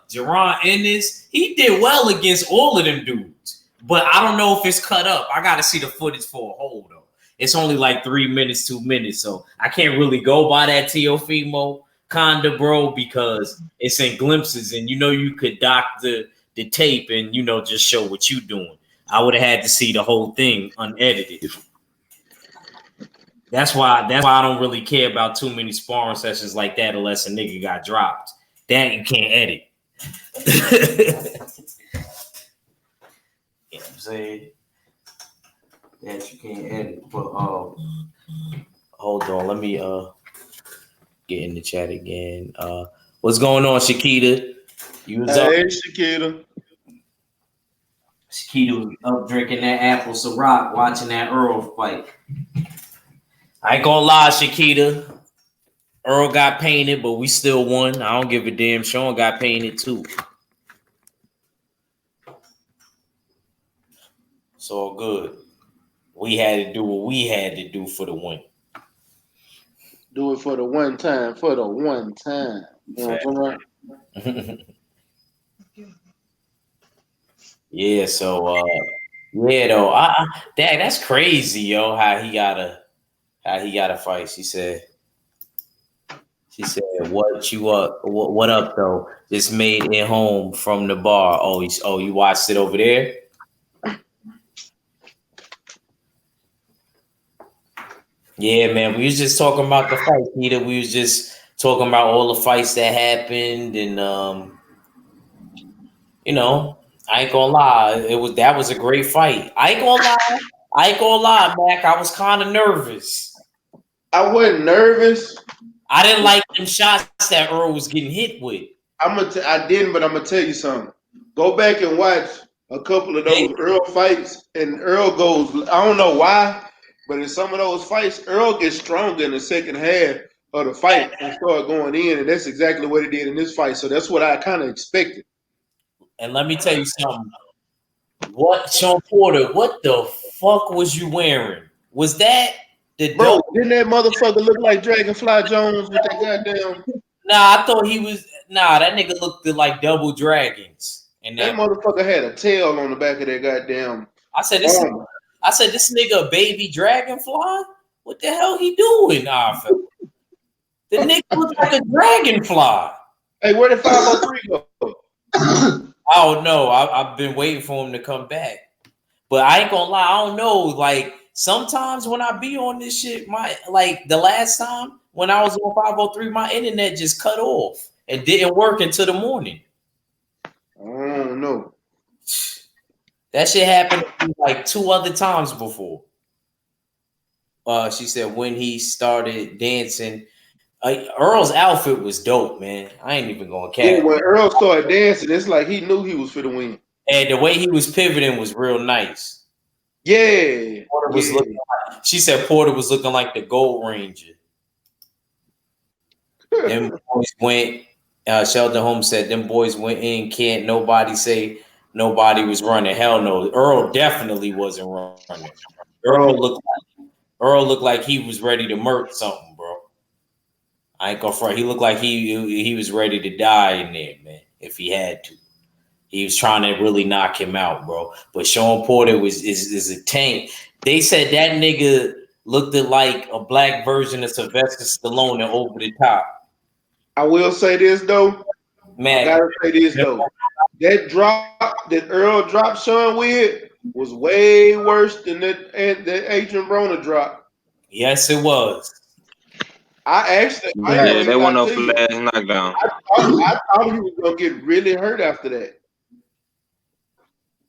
Jaron Ennis. He did well against all of them dudes. But I don't know if it's cut up. I got to see the footage for a whole, though. It's only like 3 minutes, 2 minutes. So I can't really go by that Teofimo kinda, bro, because it's in glimpses. And, you could dock the tape and, just show what you doing. I would have had to see the whole thing unedited. That's why I don't really care about too many sparring sessions like that unless a nigga got dropped. That you can't edit. You know what I'm saying? That you can't edit. But hold on, let me get in the chat again. What's going on, Shakita? You was up. Hey, Shakita. Shakita was up drinking that apple Ciroc, watching that Errol fight. I ain't gonna lie, Shakita. Earl got painted, but we still won. I don't give a damn. Shawn got painted too. It's all good. We had to do what we had to do for the win. Do it for the one time. You know what I'm talking about? Yeah, so though, Dad, that's crazy, yo. How he got a fight. She said, "What you up? What up though? Just made it home from the bar. Oh, you watched it over there." Yeah, man. We was just talking about the fight, Peter. We was just talking about all the fights that happened, and I ain't gonna lie, that was a great fight. I ain't gonna lie. I ain't gonna lie, Mac. I was kind of nervous. I wasn't nervous. I didn't like them shots that Earl was getting hit with. I didn't, but I'm gonna tell you something. Go back and watch a couple of those Earl fights, and Earl goes. I don't know why, but in some of those fights, Earl gets stronger in the second half of the fight and start going in, and that's exactly what he did in this fight. So that's what I kind of expected. And let me tell you something. What, Shawn Porter? What the fuck was you wearing? Was that the Bro, dope? didn't that motherfucker look like Dragonfly Jones with that goddamn? Nah, I thought he was. Nah, that nigga looked like Double Dragons. And That motherfucker had a tail on the back of that goddamn. I said this. I said this nigga a baby dragonfly. What the hell he doing? The nigga looked like a dragonfly. Hey, where did 503 go? I don't know. I've been waiting for him to come back. But I ain't gonna lie, I don't know. Like sometimes when I be on this shit, like the last time when I was on 503, my internet just cut off and didn't work until the morning. I don't know. That shit happened like 2 other times before. She said when he started dancing, Earl's outfit was dope, man. I ain't even gonna care. Yeah, when Earl started dancing, it's like he knew he was for the win. And the way he was pivoting was real nice. Yeah. Porter was looking like, she said Porter was looking like the Gold Ranger. Them boys went, Sheldon Holmes said, them boys went in, can't nobody say nobody was running. Hell no. Earl definitely wasn't running. Earl looked like he was ready to murk something, bro. I ain't gonna front. He looked like he was ready to die in there, man, if he had to. He was trying to really knock him out, bro. But Shawn Porter is a tank. They said that nigga looked like a black version of Sylvester Stallone and over the top. I will say this though. Man, I gotta say this though. That drop that Earl dropped Shawn with was way worse than that Adrian Broner drop. Yes, it was. They went up for last knockdown. I thought he was gonna get really hurt after that.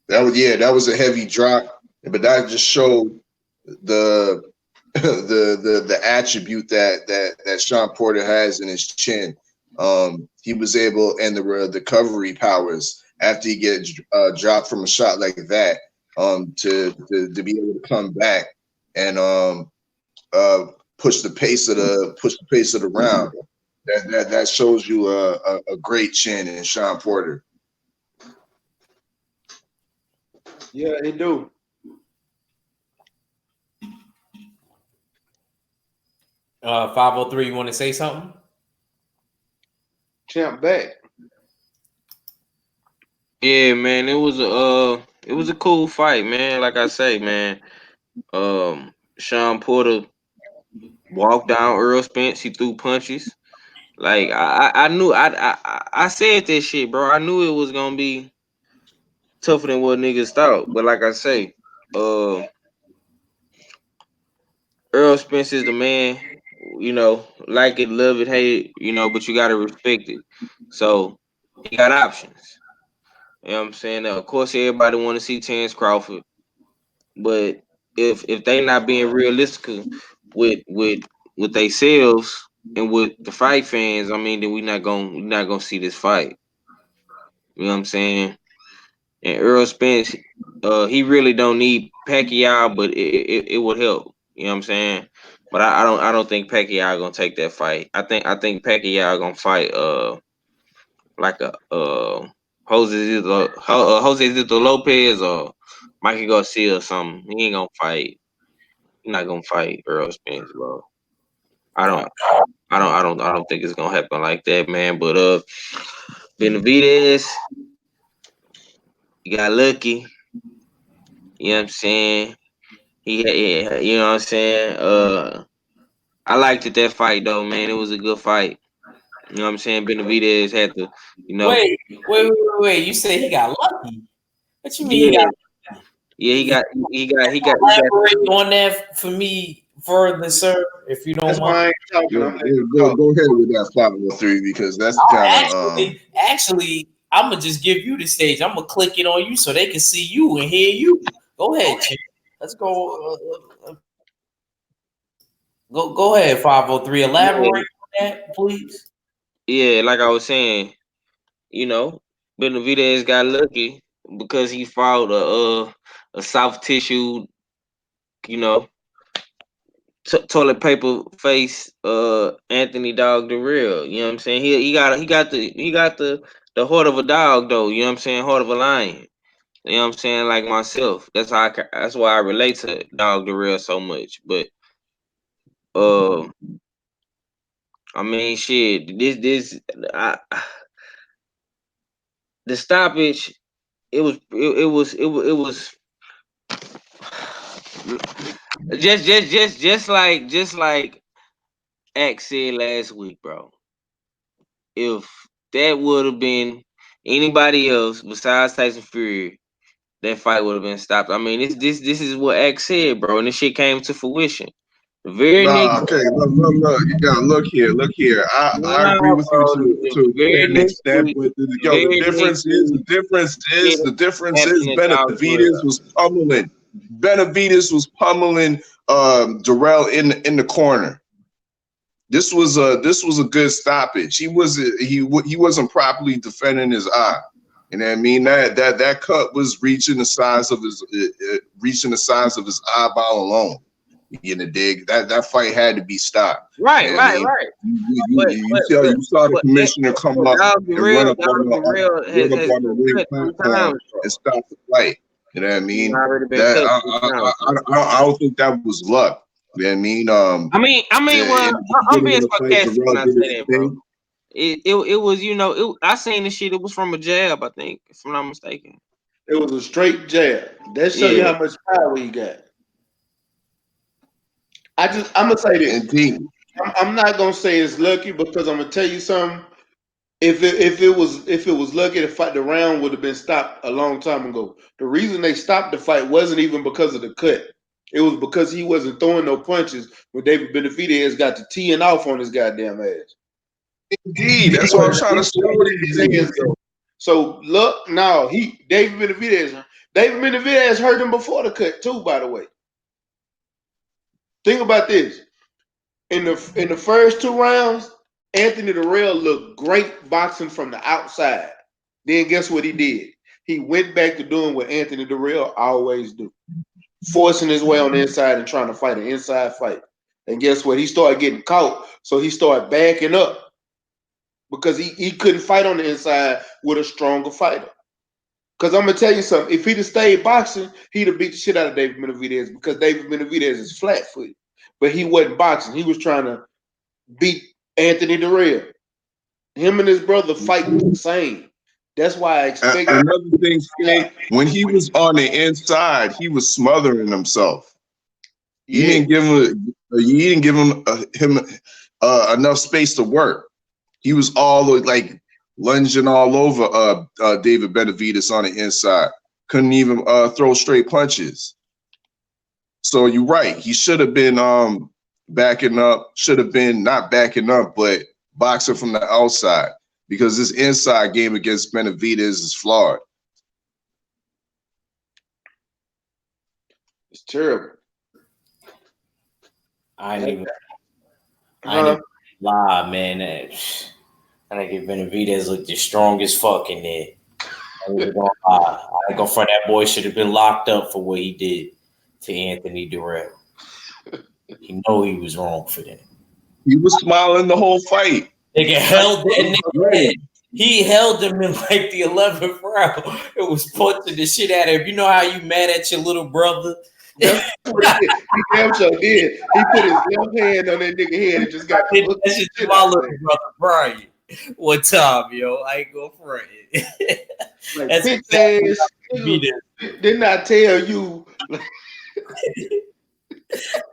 That was a heavy drop, but that just showed the attribute that Shawn Porter has in his chin. He was able, and the recovery powers after he gets dropped from a shot like that, to be able to come back and push the pace of the round. That shows you a great chin in Shawn Porter. Yeah, they do. Uh, 503, you want to say something? Champ back. Yeah, man, it was a cool fight, man. Like I say, man, Shawn Porter walked down Earl Spence. He threw punches. Like I knew I said that shit, bro. I knew it was gonna be tougher than what niggas thought. But like I say, Earl Spence is the man. You know, like it, love it, hate it. You know, but you gotta respect it. So he got options. You know what I'm saying? Now, of course, everybody want to see Terrence Crawford, but if they not being realistic with themselves and with the fight fans, I mean, then we not gonna see this fight. You know what I'm saying? And Earl Spence, he really don't need Pacquiao, but it would help. You know what I'm saying? But I don't think Pacquiao gonna take that fight. I think Pacquiao gonna fight like a Jose Zito Lopez or Mikey Garcia or something. He ain't gonna fight. He's not gonna fight Earl Spence, bro. I don't think it's gonna happen like that, man. But Benavidez, he got lucky. You know what I'm saying? You know what I'm saying? I liked that fight though, man. It was a good fight. You know what I'm saying? Benavidez had to, you know. Wait. You said he got lucky. What you mean? Yeah, he got. Elaborate on that for me further, sir, if you don't mind. Go ahead with that 503 because that's kind of Actually, I'm gonna just give you the stage. I'm gonna click it on you so they can see you and hear you. Go ahead, Chip. Let's go. Go ahead, 503. Elaborate on that, please. Yeah, like I was saying, Benavidez got lucky because he fought a soft tissue, you know, toilet paper face Anthony Dog the Real. You know what I'm saying? He got the heart of a dog though. You know what I'm saying? Heart of a lion. You know what I'm saying? Like myself. That's why I relate to Dog the Real so much. But uh, I mean, shit. The stoppage. It was just like X said last week, bro. If that would have been anybody else besides Tyson Fury, that fight would have been stopped. I mean, this is what X said, bro, and this shit came to fruition. The very next, Nah, okay, look. You gotta look here. I agree nah, with you bro, to the a very certain next extent, week, but the very next week, shit the difference is happened in Dog Benavidez was pummeling. Benavidez was pummeling Darrell in the corner. This was a good stoppage. He wasn't properly defending his eye. You know what I mean? That cut was reaching the size of his eyeball alone. You know, dig that fight had to be stopped. You Right, know what I right, mean? right. You saw the commissioner come up Dog the and run Real, up on Dog the Real has the been ring cut three platform times, bro. and stop the fight. You know what I He's mean? already been That cut 3 times. I don't think that was luck. You know what I mean? Well, In the I'm beginning being of the fight, sarcastic when Darrell I did say his that, bro. thing. It was, I seen the shit. It was from a jab, I think, if I'm not mistaken. It was a straight jab. That show you Yeah, how much power he got. I'm gonna say this. Indeed. I'm not gonna say it's lucky because I'm gonna tell you something. If it was lucky, the round would have been stopped a long time ago. The reason they stopped the fight wasn't even because of the cut. It was because he wasn't throwing no punches when David Benavidez got the teeing off on his goddamn ass. Indeed. He That's what I'm wasn't trying to letting his hands say. go. So look, now David Benavidez hurt him before the cut too. By the way, think about this. In the first 2 rounds, Anthony Darrell looked great boxing from the outside. Then guess what he did? He went back to doing what Anthony Darrell always do, forcing his way on the inside and trying to fight an inside fight. And guess what? He started getting caught, so he started backing up because he couldn't fight on the inside with a stronger fighter. Because I'm gonna tell you something. If he'd have stayed boxing, he'd have beat the shit out of David Benavidez because David Benavidez is flat-footed. But he wasn't boxing. He was trying to beat Anthony Darrell. Him and his brother fight the same. That's why I expect. Another thing, Skate, when he was on the inside, he was smothering himself. You Yeah, didn't give him enough space to work. He was all like lunging all over David Benavidez on the inside. Couldn't even throw straight punches. So you're right. He should have been backing up. Should have been not backing up, but boxing from the outside because this inside game against Benavidez is flawed. it's terrible. I ain't even Huh? lie, man. I think Benavidez looked the strongest fuck in there. I ain't gonna lie. I ain't gonna front. That boy should have been locked up for what he did to Anthony Darrell. He know he was wrong for that. He was smiling the whole fight. Nigga held that nigga. He held him in like the 11th round. It was punching the shit out of him. You know how you mad at your little brother? That's what he did. He damn sure did. He put his left hand on that nigga head and just got the hook. That's just my little brother, Brian. One time, yo. I ain't gonna front it. Like, That's bitch exactly ass how nigga, he did. didn't I tell you?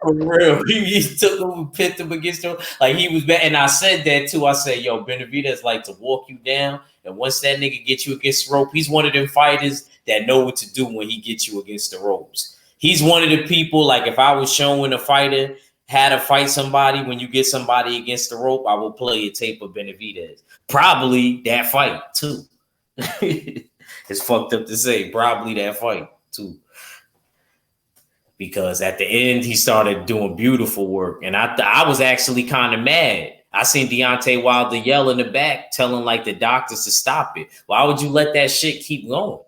For real. He took him and pinned him against him. Like he was bad. And I said that too. I said, yo, Benavidez like to walk you down. And once that nigga gets you against the rope, he's one of them fighters that know what to do when he gets you against the ropes. He's one of the people, like if I was showing a fighter how to fight somebody, when you get somebody against the rope, I will play a tape of Benavidez. Probably that fight too. It's fucked up to say. Probably that fight too. because at the end he started doing beautiful work, and I was actually kind of mad. I seen Deontay Wilder yell in the back, telling like the doctors to stop it. Why would you let that shit keep going?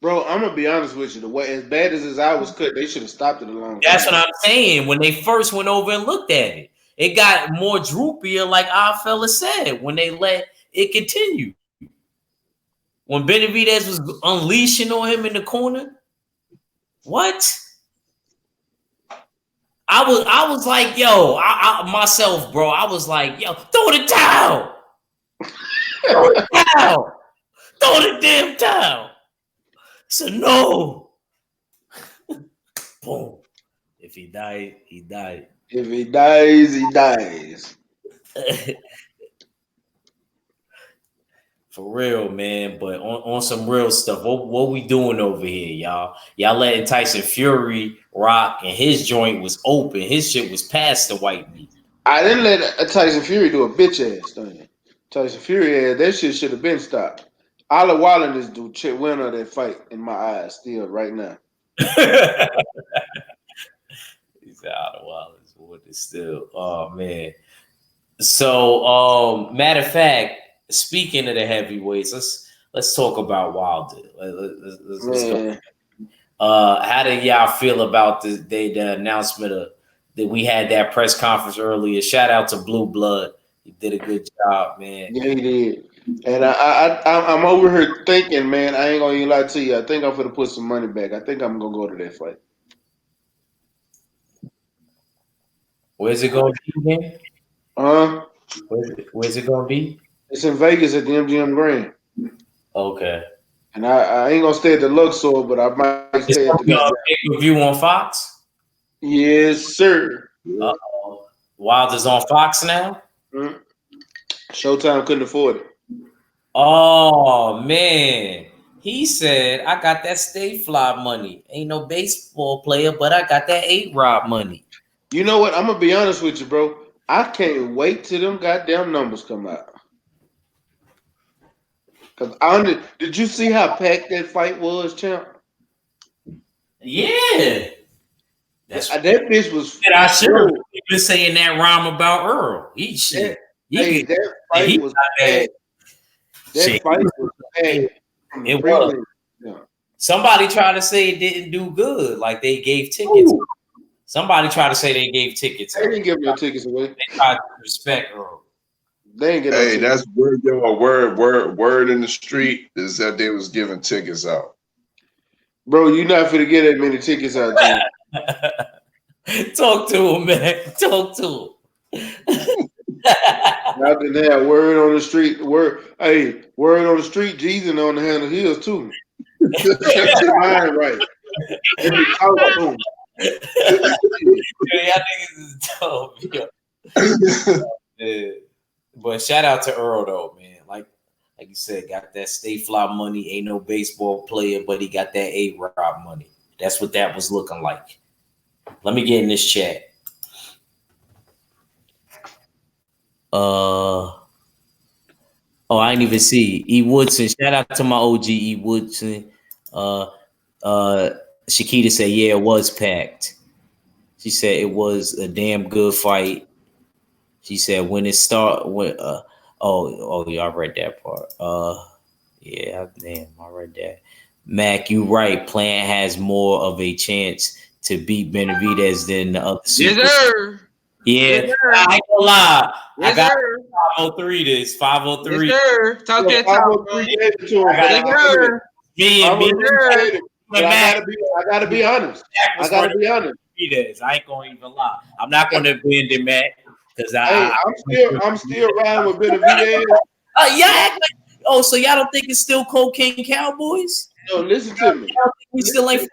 Bro, I'm gonna be honest with you. The way as bad as his eye was cut, they should have stopped it a long time. That's what I'm saying. When they first went over and looked at it, it got more droopier, like our fella said, when they let it continue. When Benavidez was unleashing on him in the corner, what? I was like, yo, myself, bro. I was like, yo, throw the towel. Throw the towel. Throw the damn towel. So no. Boom. If he died, he died. If he dies, he dies. For real, man. But on some real stuff, what we doing over here, y'all? Y'all letting Tyson Fury rock, and his joint was open. His shit was past the white meat. I didn't let Tyson Fury do a bitch ass thing. Tyson Fury, that shit should have been stopped. Oliver Wilder is the winner of that fight in my eyes still right now. He said Oliver Wilder is what is still. Oh man. So matter of fact, speaking of the heavyweights, let's talk about Wilder. Let's go. How did y'all feel about the announcement that we had that press conference earlier? Shout out to Blue Blood. He did a good job, man. Yeah, he did. And I'm over here thinking, man, I ain't gonna even lie to you. I think I'm gonna put some money back. I think I'm gonna go to that fight. Where's it gonna be again? Where's it gonna be? It's in Vegas at the MGM Grand. Okay. And I ain't gonna stay at the Luxor, but I might stay at the pay-per-view on Fox? Yes, sir. Uh-oh. Wilder's on Fox now? Mm-hmm. Showtime couldn't afford it. Oh man. He said, I got that State Fly money. Ain't no baseball player, but I got that 8-Rob money. You know what? I'm gonna be honest with you, bro. I can't wait till them goddamn numbers come out. Cause did you see how packed that fight was, champ? Yeah. That bitch was. I should have been saying that rhyme about Errol. That fight was packed. That fight was packed. It was. Yeah. Somebody tried to say it didn't do good, like they gave tickets. Ooh. Somebody tried to say they gave tickets. They didn't give no tickets away. They tried to respect Errol. They ain't get no tickets. That's word, yo. Word in the street is that they was giving tickets out. Bro, you're not finna get that many tickets out, Jim. Talk to him, man. Talk to him. Not than that, word on the street. Word on the street. Jesus on the hand of heels too. Get your mind right. Let me talk to him. Y'all niggas is dumb, yeah. But shout out to Errol though, man. Like you said, got that State Fly money. Ain't no baseball player, but he got that 8-Rob money. That's what that was looking like. Let me get in this chat. Oh, I didn't even see E. Woodson. Shout out to my OG E. Woodson. Shakita said, yeah, it was packed. She said it was a damn good fight. She said when it started, yeah, I read that part. Yeah, damn, I read that. Mac, you right. Plant has more of a chance to beat Benavidez than the other super. Yes, sir. Yeah, yes, sir. I ain't gonna lie. Yes, I got sir. 503 this. 503. Yes, sir. Talk that talk, bro. Yes, sir. Me and me. I gotta be honest. I gotta be honest. I ain't gonna even lie. I'm not gonna bend him, man, because I'm still riding with Benavidez. Yeah. So y'all don't think it's still Cocaine Cowboys? No, listen to me. We still ain't.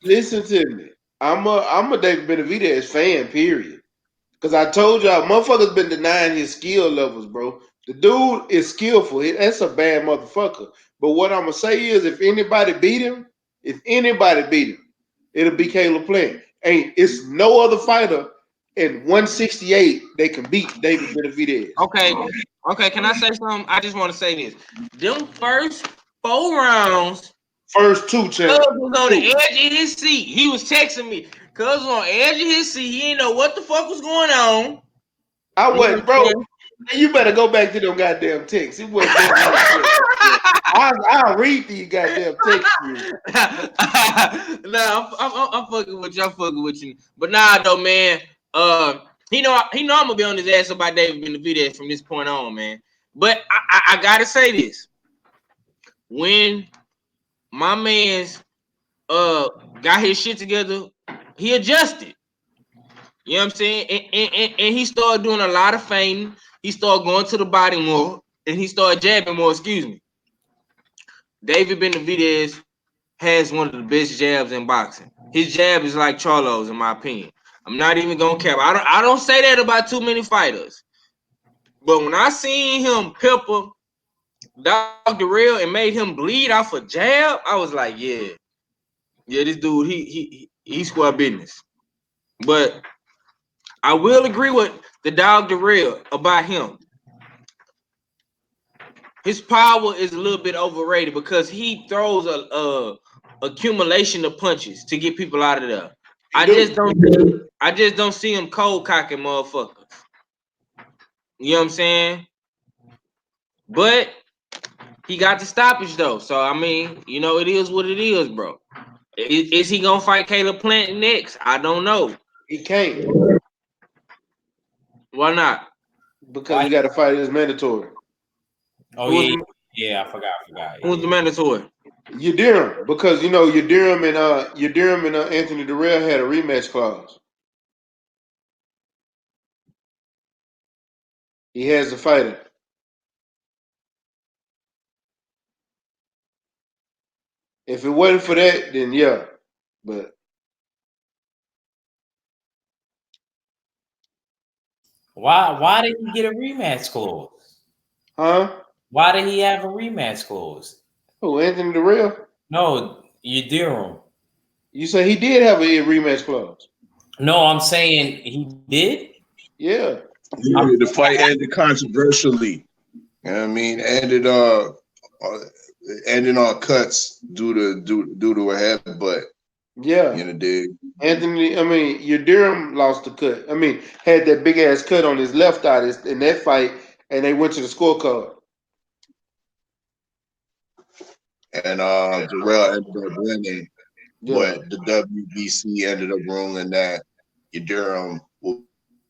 Listen to me. I'm a David Benavidez fan. Period. Because I told y'all, motherfuckers been denying his skill levels, bro. The dude is skillful. That's a bad motherfucker. But what I'm gonna say is, if anybody beat him, it'll be Caleb Plant. It's no other fighter in 168 they can beat David Benavidez. Okay. Can I say something? I just want to say this. Them first 4 rounds First two, Cuz champ. was on the edge of his seat. He was texting me. Cuz was on the edge of his seat. He didn't know what the fuck was going on. I You know went, bro. You better go back to them goddamn texts. It wasn't nothing like that. I'll read these goddamn texts to you. Nah, I'm fucking with you. I'm fucking with you. But nah, though, man. He know I'm gonna be on his ass about David Benavidez from this point on, man. But I gotta say this: when my man's got his shit together, he adjusted. You know what I'm saying? And he started doing a lot of feinting. He started going to the body more, and he started jabbing more. Excuse me. David Benavidez has one of the best jabs in boxing. His jab is like Charlo's, in my opinion. I'm not even gonna cap. I don't say that about too many fighters. But when I seen him pepper Dr. Real and made him bleed off a jab, I was like, yeah, this dude, he square business. But I will agree with the Dr. Real about him. His power is a little bit overrated because he throws a accumulation of punches to get people out of there. I just don't see him cold cocking motherfuckers. You know what I'm saying? But he got the stoppage though. So I mean, it is what it is, bro. Is he gonna fight Caleb Plant next? I don't know. He can't Why not? because he got to fight his mandatory. Oh Who's yeah, I forgot. who's the mandatory? Yadirum, because Yadirum and Anthony Durrell had a rematch clause. He has to fight him. If it wasn't for that, then yeah. But Why did he get a rematch clause? Why did he have a rematch clause? Oh, Anthony Durrell? No, you do. You say he did have a rematch clause? No, I'm saying he did. Yeah. The fight ended controversially. You know what I mean? Ended on cuts due to a headbutt. Yeah. You know, dig. Yadirum lost the cut. Had that big ass cut on his left eye in that fight, and they went to the scorecard. And Jarrell ended up winning, Yeah. but the WBC ended up ruling that Durham will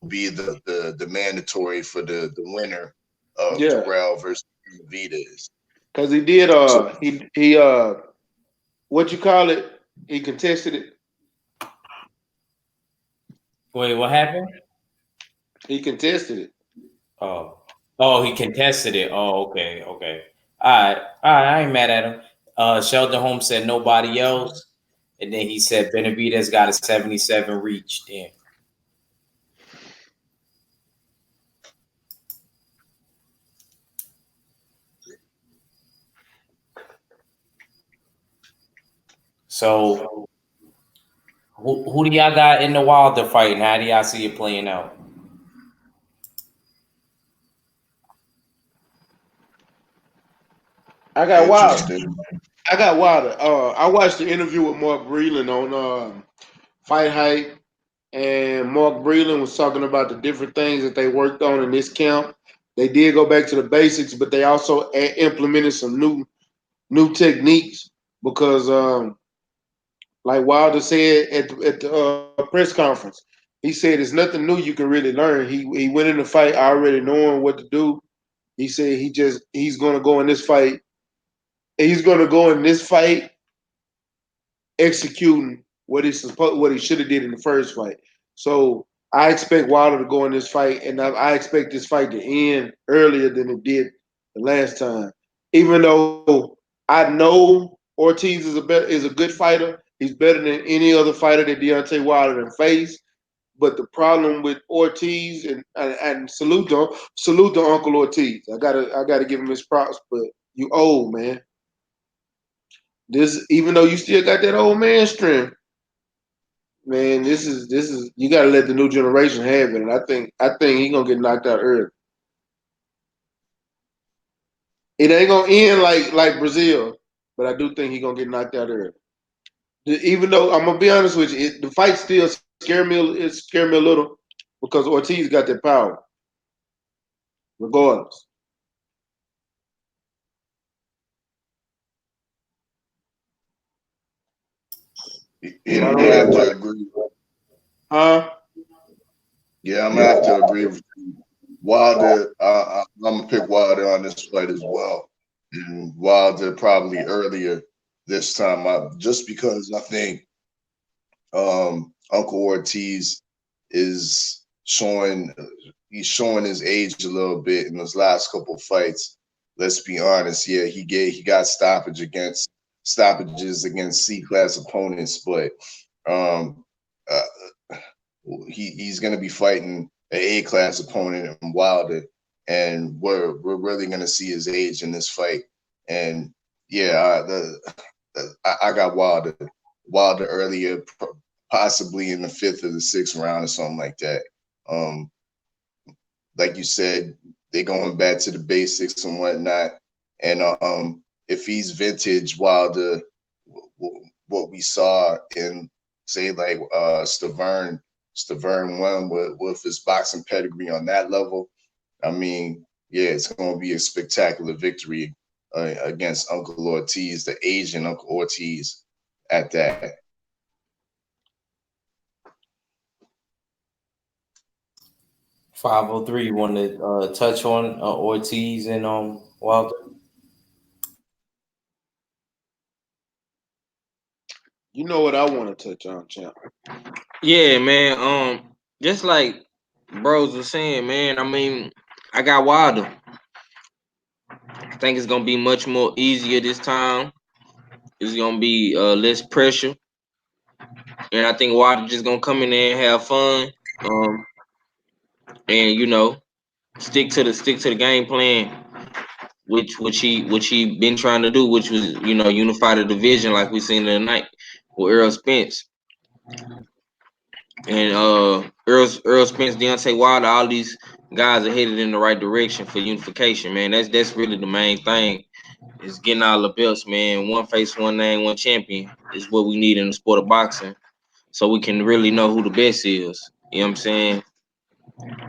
be the mandatory for the winner of Jarrell versus Benavidez. Because he did So, he what you call it? He contested it. Wait, what happened? He contested it. Oh, he contested it. Oh, okay. All right. I ain't mad at him. Sheldon Holmes said nobody else, and then he said Benavidez got a 77 reach. Damn. So, who do y'all got in the Wilder fight, and how do y'all see it playing out? I got Wilder. I watched the interview with Mark Breland on Fight Hype, and Mark Breland was talking about the different things that they worked on in this camp. They did go back to the basics, but they also implemented some new techniques because, like Wilder said at the press conference, he said it's nothing new you can really learn. He went in the fight already knowing what to do. He said he's going to go in this fight. He's going to go in this fight executing what he should have did in the first fight. So I expect Wilder to go in this fight, and I expect this fight to end earlier than it did the last time. Even though I know Ortiz is a good fighter, he's better than any other fighter that Deontay Wilder has faced. But the problem with Ortiz and salute to Uncle Ortiz. I gotta give him his props, but you old, man. This, even though you still got that old man strength, man, this is you got to let the new generation have it. And I think he gonna get knocked out early. It ain't gonna end like Brazil. but I do think he's gonna get knocked out early. Even though I'm gonna be honest with you, the fight still scared me. It scared me a little because Ortiz got that power, regardless. Yeah, I'm gonna have to agree. Huh? Yeah, I'm gonna have to agree with you. Wilder, I'm gonna pick Wilder on this fight as well, and Wilder probably earlier this time, just because I think Uncle Ortiz is showing he's showing his age a little bit in those last couple of fights. Let's be honest. Yeah, he got stoppages against C class opponents, but um, uh, he's going to be fighting an A class opponent in Wilder, and we're really going to see his age in this fight. And yeah, I got Wilder earlier, possibly in the fifth or the sixth round or something like that. Um, like you said, they're going back to the basics and whatnot. And if he's vintage Wilder, what we saw in say like Stavern won with his boxing pedigree on that level, I mean, yeah, it's going to be a spectacular victory against Uncle Ortiz, the Asian Uncle Ortiz, at that. 503, you want to touch on Ortiz and Wilder? You know what I want to touch on, champ? Yeah, man. Just like bros was saying, man. I mean, I got Wilder. I think it's gonna be much more easier this time. It's gonna be less pressure, and I think Wilder just gonna come in there and have fun. And stick to the game plan, which he been trying to do, which was unify the division like we seen tonight with Errol Spence and Earl Spence, Deontay Wilder. All these guys are headed in the right direction for unification, man. That's really the main thing. Is getting all the belts, man. One face, one name, one champion is what we need in the sport of boxing, so we can really know who the best is. You know what I'm saying?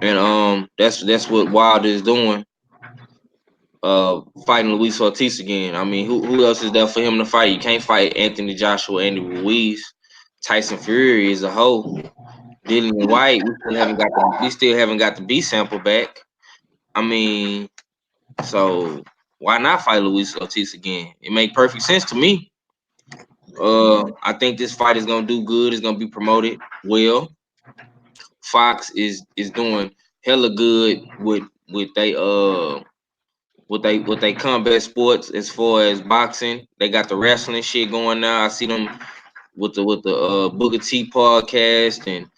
And that's what Wilder is doing. Fighting Luis Ortiz again. I mean, who else is there for him to fight? You can't fight Anthony Joshua, Andy Ruiz, Tyson Fury is a hoe. Dillian White, we still haven't got the B sample back. I mean, so why not fight Luis Ortiz again? It make perfect sense to me. I think this fight is gonna do good. It's gonna be promoted well. Fox is doing hella good with they combat sports as far as boxing. They got the wrestling shit going now. I see them with the Booker T podcast, and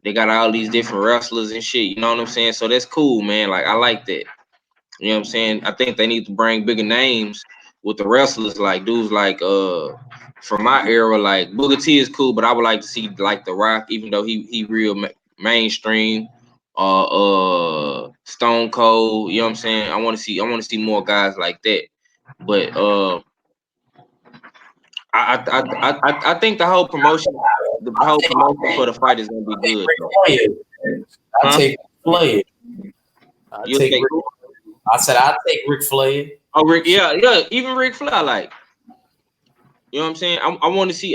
they got all these different wrestlers and shit. You know what I'm saying? So that's cool, man. Like I like that. You know what I'm saying? I think they need to bring bigger names with the wrestlers, like dudes like from my era, like Booker T is cool, but I would like to see like The Rock, even though he real mainstream. Stone Cold. You know what I'm saying? I want to see more guys like that. But I think the whole promotion for the fight is gonna be good. I Huh? take Flair. You take I said I take Ric Flair. Oh, Rick, yeah, even Rick Flair, like, you know what I'm saying? I want to see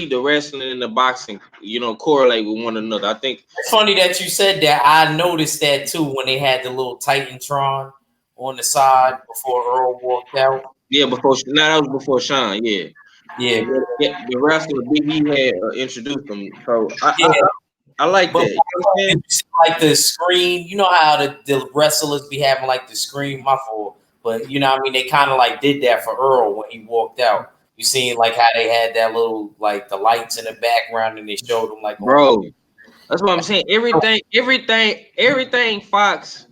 the wrestling and the boxing, correlate with one another. I think It's funny that you said that. I noticed that too when they had the little Titantron on the side before Earl walked out. that was before Shawn, yeah. Yeah, The wrestler Big E had introduced them, so yeah. I like But that. You know what I'm saying? did you see, like the screen, you know how the wrestlers be having like the screen muffle, but you know what I mean, they kind of like did that for Earl when he walked out. You seen like how they had that little like the lights in the background and they showed him like Bro, that's what I'm saying. Everything Fox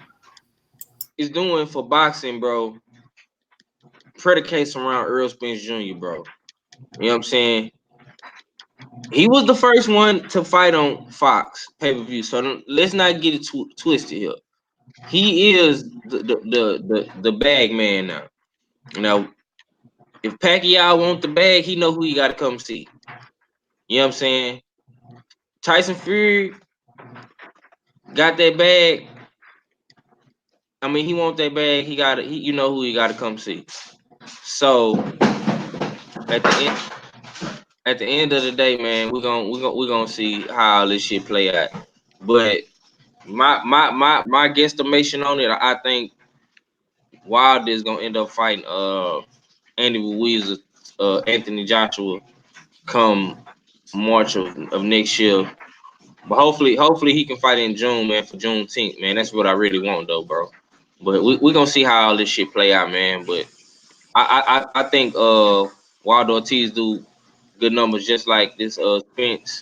is doing for boxing, bro, predicates around Earl Spence Jr., bro. You know what I'm saying? He was the first one to fight on Fox pay-per-view, so let's not get it twisted here. He is the bag man now. Now If Pacquiao want the bag, he know who he got to come see. You know what I'm saying? Tyson Fury got that bag. I mean, he want that bag. He got you know who he got to come see. So at the end, at the end of the day, man, we're gonna see how all this shit play out. But my guesstimation on it, I think Wilder is gonna end up fighting Andy Ruiz, Anthony Joshua come March of next year. But hopefully he can fight in June, man, for Juneteenth, man. That's what I really want though, bro. But we gonna see how all this shit play out, man. But I think Wilder Ortiz do good numbers just like this Spence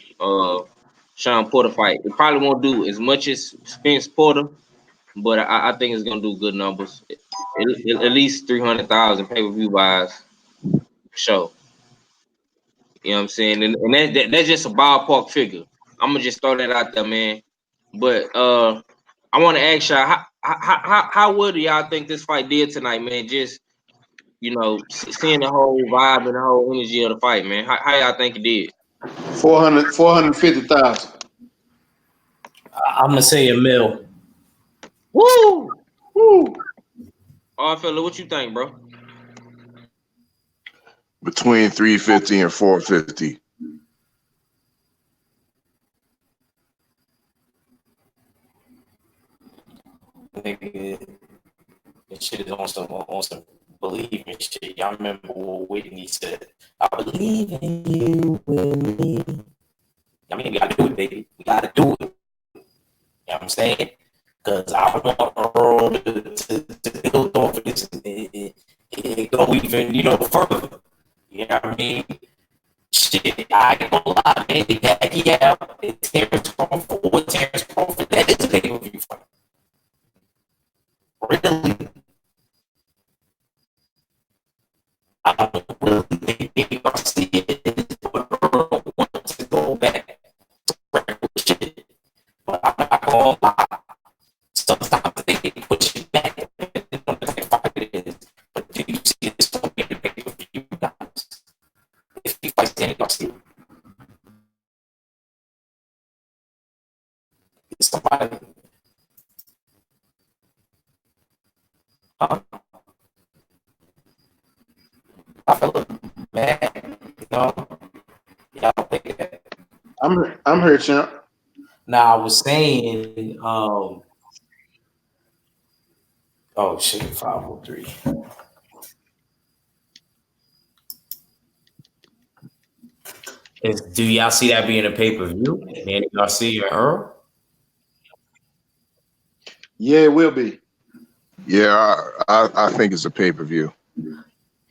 Shawn Porter fight. It probably won't do as much as Spence Porter, but I think it's gonna do good numbers. At least 300,000 pay per view buys show. You know what I'm saying? And that's just a ballpark figure. I'm gonna just throw that out there, man. But I want to ask y'all how well do y'all think this fight did tonight, man? Just seeing the whole vibe and the whole energy of the fight, man. How y'all think it did? 450,000. I'm gonna say a mil. Woo! Woo. All fella, what you think, bro? Between 350 and 450. Nigga, this shit is on some believing shit. Y'all remember what Whitney said? I believe in you, Whitney. I mean, we gotta do it, baby. We gotta do it. You know what I'm saying? Because I want Earl to build off of this and go even, further. You know what I mean? Shit, I ain't gonna lie, man. Pacquiao, Terrence Crawford, that is a pay-per-view fight. Really? I don't really think I see it, but Earl wants to go back to shit. But I'm not gonna lie. Sometimes they push it back depending on the fight it is. But do you see this one in the pay-per-view, guys? If he fights Danny Garcia, it's somebody. I feel mad, y'all think that. I'm here, champ. Now I was saying, oh shit, 503. Do y'all see that being a pay-per-view? Danny Garcia and Earl? Yeah, it will be. Yeah, I think it's a pay-per-view.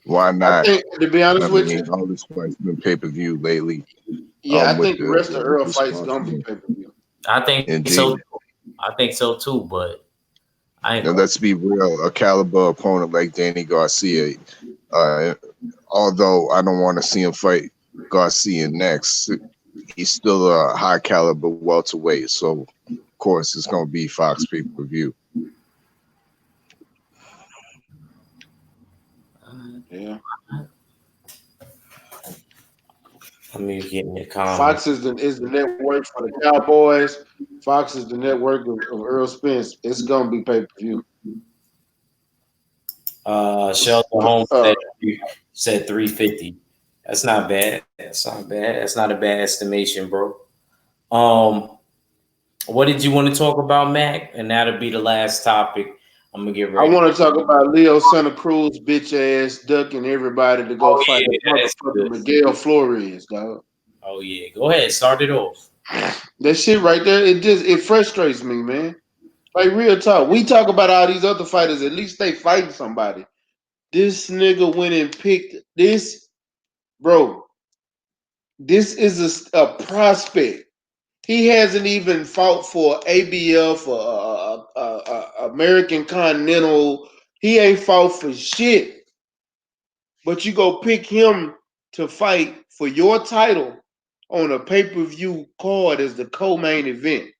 Why I not? think, to be honest with mean, you, all this fight's been pay-per-view lately. yeah, I With think the rest of Earl the fights sponsor. gonna be pay-per-view. I think Indeed. so. I think so too, but Now, let's be real. A caliber opponent like Danny Garcia, although I don't want to see him fight Garcia next, he's still a high caliber welterweight. So, of course, it's going to be Fox pay-per-view. Yeah. Let me get in the comments. Fox is the network for the Cowboys. Fox is the network of Earl Spence. It's gonna be pay-per-view. Sheldon Holmes said 350. That's not bad. That's not bad. That's not a bad estimation, bro. What did you want to talk about, Mac? And that'll be the last topic. I'm gonna get ready. I want to talk about Leo Santa Cruz, bitch ass, ducking everybody to go fight Miguel Flores, dog. Oh yeah, go ahead, start it off. That shit right there, it frustrates me, man. Like, real talk. We talk about all these other fighters, at least they fighting somebody. This nigga went and picked this, bro. This is a prospect. He hasn't even fought for ABF or American Continental. He ain't fought for shit. But you go pick him to fight for your title on a pay-per-view card as the co-main event.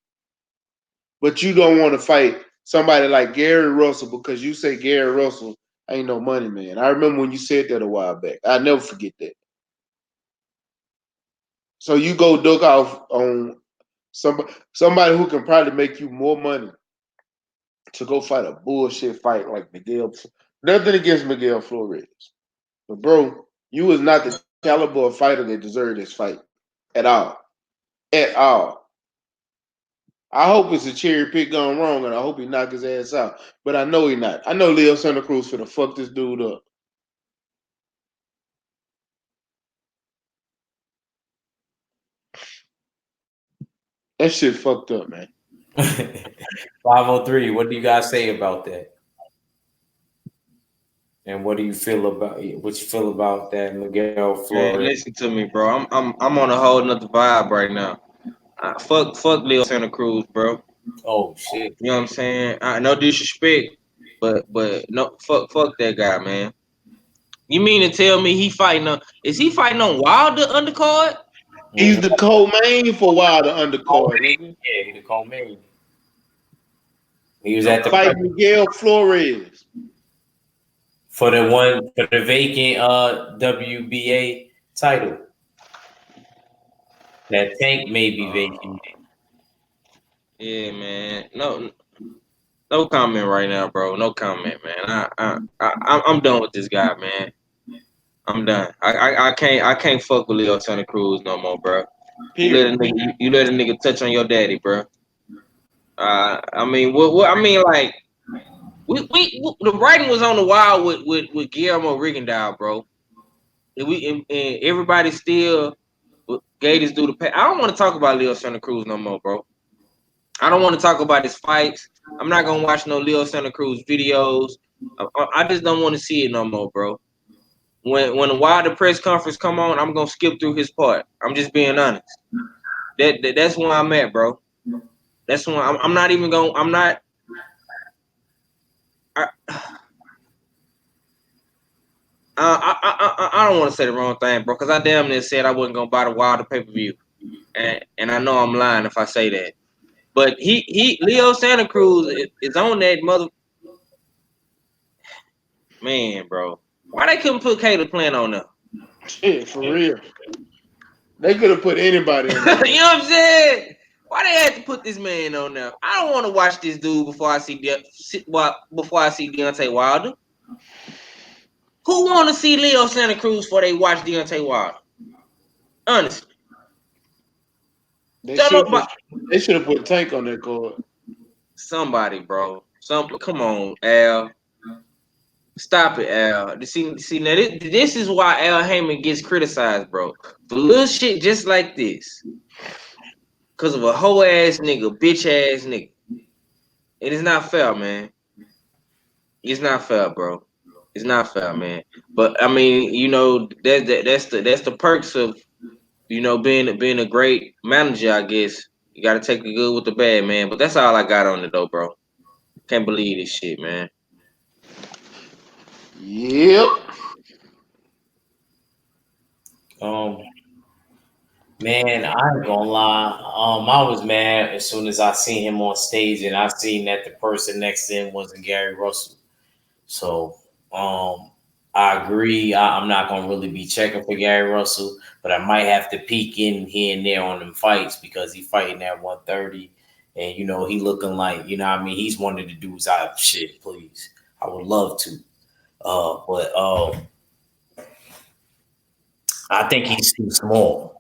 But you don't want to fight somebody like Gary Russell because you say Gary Russell I ain't no money man. I remember when you said that a while back. I'll never forget that. So you go duck off on somebody who can probably make you more money to go fight a bullshit fight like Miguel. Nothing against Miguel Flores, but bro, you was not the caliber of fighter that deserved this fight at all. At all. I hope it's a cherry pick gone wrong, and I hope he knock his ass out. But I know he not. I know Leo Santa Cruz finna fuck this dude up. That shit fucked up, man. 503. What do you guys say about that? And what do you feel about that Miguel Man, Flores? listen to me, bro. I'm on a whole nother vibe right now. Fuck Leo Santa Cruz, bro. Oh shit. You know what I'm saying? No disrespect, but no fuck that guy, man. You mean to tell me is he fighting on Wilder undercard? He's the co-main for Wilder undercard, nigga. Yeah, he the co-main. He was at the Fight Miguel Flores. for the vacant WBA title. That Tank may be vacant. Yeah, man. No comment right now, bro. No comment, man. I'm done with this guy, man. I'm done. I can't fuck with Leo Santa Cruz no more, bro. You let a nigga touch on your daddy, bro. I mean, what I mean, like, we the writing was on the wall with Guillermo Rigondeaux, bro. And everybody still gave this dude a pay. I don't want to talk about Leo Santa Cruz no more, bro. I don't want to talk about his fights. I'm not gonna watch no Leo Santa Cruz videos. I just don't want to see it no more, bro. When the Wilder press conference come on, I'm gonna skip through his part. I'm just being honest. That's where I'm at, bro. That's when I'm not even going. I'm not. I don't want to say the wrong thing, bro, because I damn near said I wasn't gonna buy the Wilder pay-per-view, and I know I'm lying if I say that. But Leo Santa Cruz is on that mother. Man, bro, why they couldn't put Caleb Plant on there? Shit, for real. They could have put anybody on there. You know what I'm saying? Why they had to put this man on there? I don't want to watch this dude before I see Deontay Wilder. Who want to see Leo Santa Cruz before they watch Deontay Wilder? Honestly. They should have put Tank on that card. Somebody, bro. Come on, Al. Stop it, Al. See now this is why Al Heyman gets criticized, bro. For little shit just like this. Because of a hoe ass nigga, bitch ass nigga. It is not fair, man. It's not fair, bro. It's not fair, man. But I mean, you know, that's the perks of, you know, being a great manager, I guess. You gotta take the good with the bad, man. But that's all I got on it though, bro. Can't believe this shit, man. Yep. Man, I ain't gonna lie. I was mad as soon as I seen him on stage, and I seen that the person next to him wasn't Gary Russell. So, I agree. I'm not gonna really be checking for Gary Russell, but I might have to peek in here and there on them fights because he fighting at 130, and you know he looking like, you know what I mean, he's one of the dudes. Shit, please, I would love to, but I think he's too small.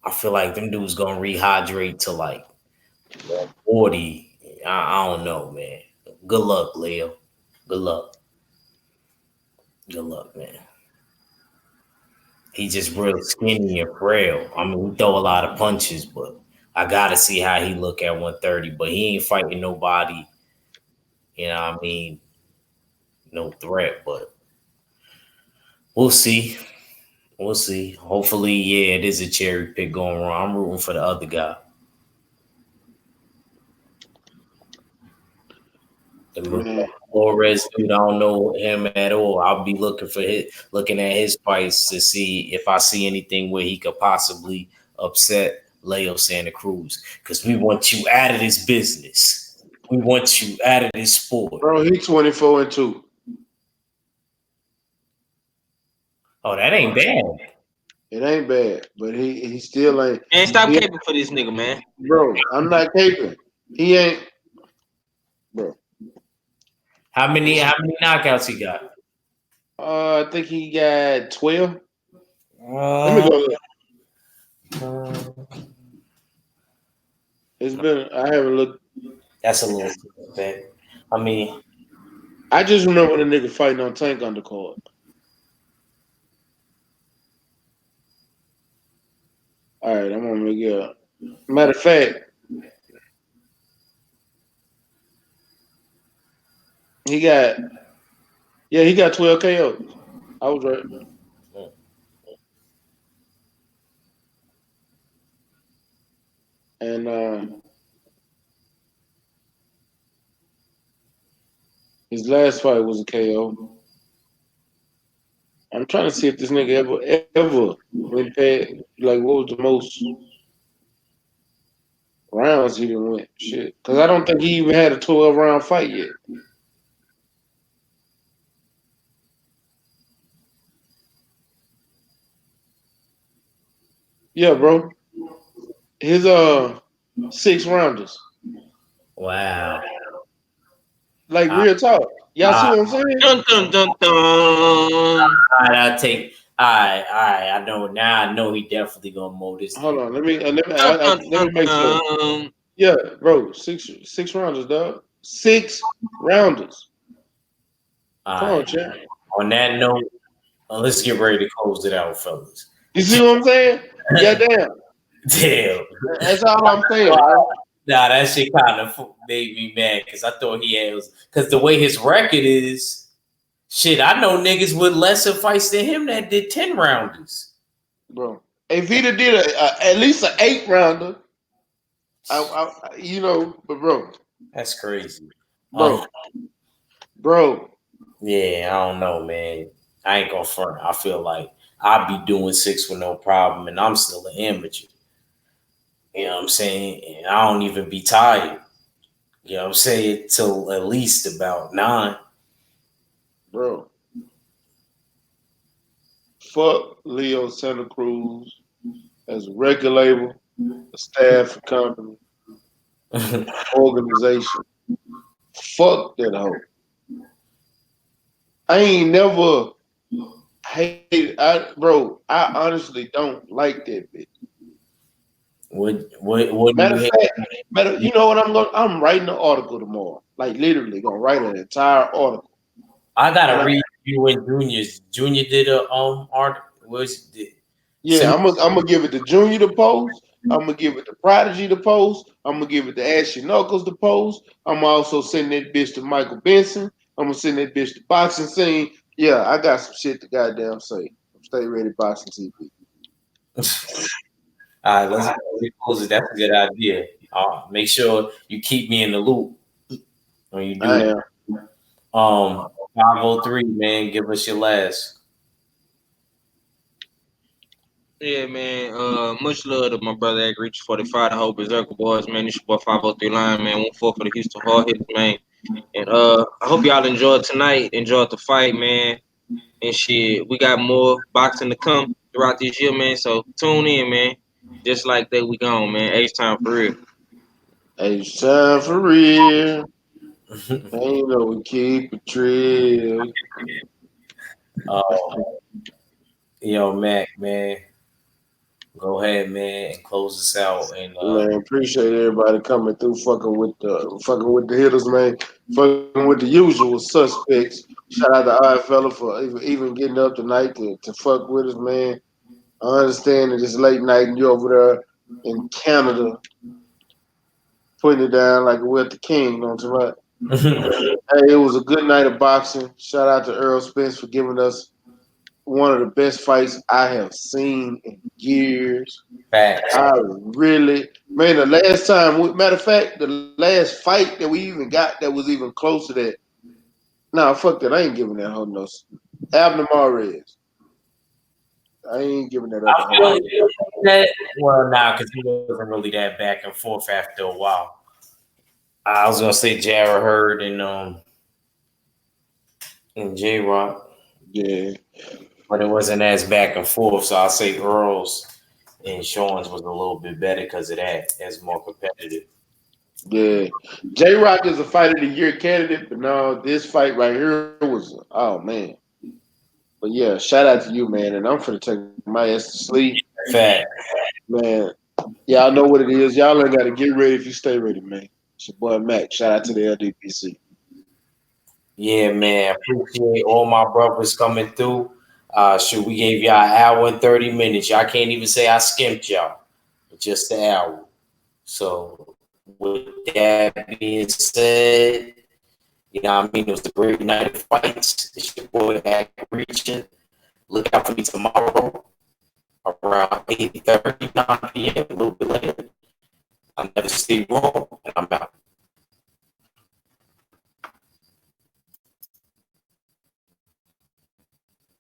I feel like them dudes gonna rehydrate to like 140. I don't know, man. Good luck, Leo. Good luck. Good luck, man. He's just real skinny and frail. I mean, he throw a lot of punches, but I gotta see how he look at 130. But he ain't fighting nobody, you know what I mean? No threat, but we'll see. We'll see. Hopefully, yeah, it is a cherry pick going wrong. I'm rooting for the other guy. The Flores dude, I don't know him at all. I'll be looking at his fights to see if I see anything where he could possibly upset Leo Santa Cruz. Because we want you out of this business. We want you out of this sport. Bro, he's 24-2. Oh, that ain't bad. It ain't bad, but he still ain't. Man, stop He, caping for this nigga, man. bro, I'm not caping. He ain't, bro. How many knockouts he got? I think he got 12. Let me Uh, go look. uh, It's been I haven't looked. that's a little bad. I mean, I just remember the nigga fighting on Tank Undercard. All right, I'm gonna look it up. Matter of fact, he got he got 12 KOs. I was right. And his last fight was a KO. I'm trying to see if this nigga ever went past, like, what was the most rounds he done went? Shit. Because I don't think he even had a 12 round fight yet. Yeah, bro. His 6 rounders. wow. Like, I, real talk. Y'all see I, what I'm saying? Dun dun dun dun. I take. All right. I know now. I know he definitely gonna mow this Hold nigga. on. Dun dun Let dun me make sure. dun. Yeah, bro. Six rounders, dog. 6 rounders. All Come on, right. champ. On that note, let's get ready to close it out, fellas. You see what I'm saying? Goddamn. Damn. That's all I'm saying, bro. Nah, that shit kind of made me mad because I thought he had because the way his record is, shit. I know niggas with lesser fights than him that did 10 rounders. Bro. If he'd have did at least an 8 rounder, but That's crazy. bro, bro, Yeah, I don't know, man. I ain't gonna front. I feel like I'd be doing 6 with no problem, and I'm still an amateur. You know what I'm saying? And I don't even be tired. You know what I'm saying? Till at least about 9. bro. Fuck Leo Santa Cruz as a record label, a staff, a company, organization. Fuck that hoe. I ain't never hated. I honestly don't like that bitch. what do Matter you of hate? fact, you know what I'm writing an article tomorrow. Like, literally gonna write an entire article. I And gotta read you and Junior's. Junior did a art. Was yeah, I'm gonna give it to Junior to post. I'm gonna give it to Prodigy to post. I'm gonna give it to Ashley Knuckles to post. I'm also sending that bitch to Michael Benson. I'm gonna send that bitch to Boxing Scene. Yeah, I got some shit to goddamn say. Stay ready, Boxing TV. all right, let's close it. That's a good idea. Make sure you keep me in the loop when you do I that. am. 503, man, give us your last. Yeah, man. Much love to my brother at Reach 45, the whole Berserker boys, man. This your boy 503 Line, man. 1-4 for the Houston Hard Hitters, man. And I hope y'all enjoyed tonight, enjoyed the fight, man. And shit, we got more boxing to come throughout this year, man. So tune in, man. Just like that, we gone, man. H time for real. Hey, it's time for real. Ain't no we keep it real. uh, yo, Mac, man, go ahead, man, and close us out. And Man, appreciate everybody coming through, fucking with the hitters, man. Fucking with the usual suspects. Shout out to Odd Fella for even getting up tonight to fuck with us, man. I understand that it's late night and you're over there in Canada putting it down like we're the king, don't you right? Hey, it was a good night of boxing. Shout out to Errol Spence for giving us one of the best fights I have seen in years. facts. I really, man, the last time, matter of fact, the last fight that we even got that was even close to that. Nah, fuck that. I ain't giving that hoe no. Abner Mares. I ain't giving that other I hoe feel no. that. Well, now because he wasn't really that back and forth after a while. I was gonna say Jared Hurd and J Rock. Yeah. but it wasn't as back and forth. So I'll say Earl's and Shawn's was a little bit better because of that. It's more competitive. Yeah, J Rock is a fight of the year candidate, but no, this fight right here was oh man. But yeah, shout out to you, man. And I'm finna take my ass to sleep, Fact. man. Y'all know what it is. Y'all ain't got to get ready if you stay ready, man. It's your boy Mac. Shout out to the LDPC. Yeah, man. Appreciate all my brothers coming through. Shoot, we gave y'all an hour and 30 minutes. Y'all can't even say I skimped y'all. Just an hour. So with that being said, you know what I mean? It was a great night of fights. It's your boy Act Reaching. Look out for me tomorrow around 8:30, 9 p.m., a little bit later. I'll never stay wrong, and I'm out.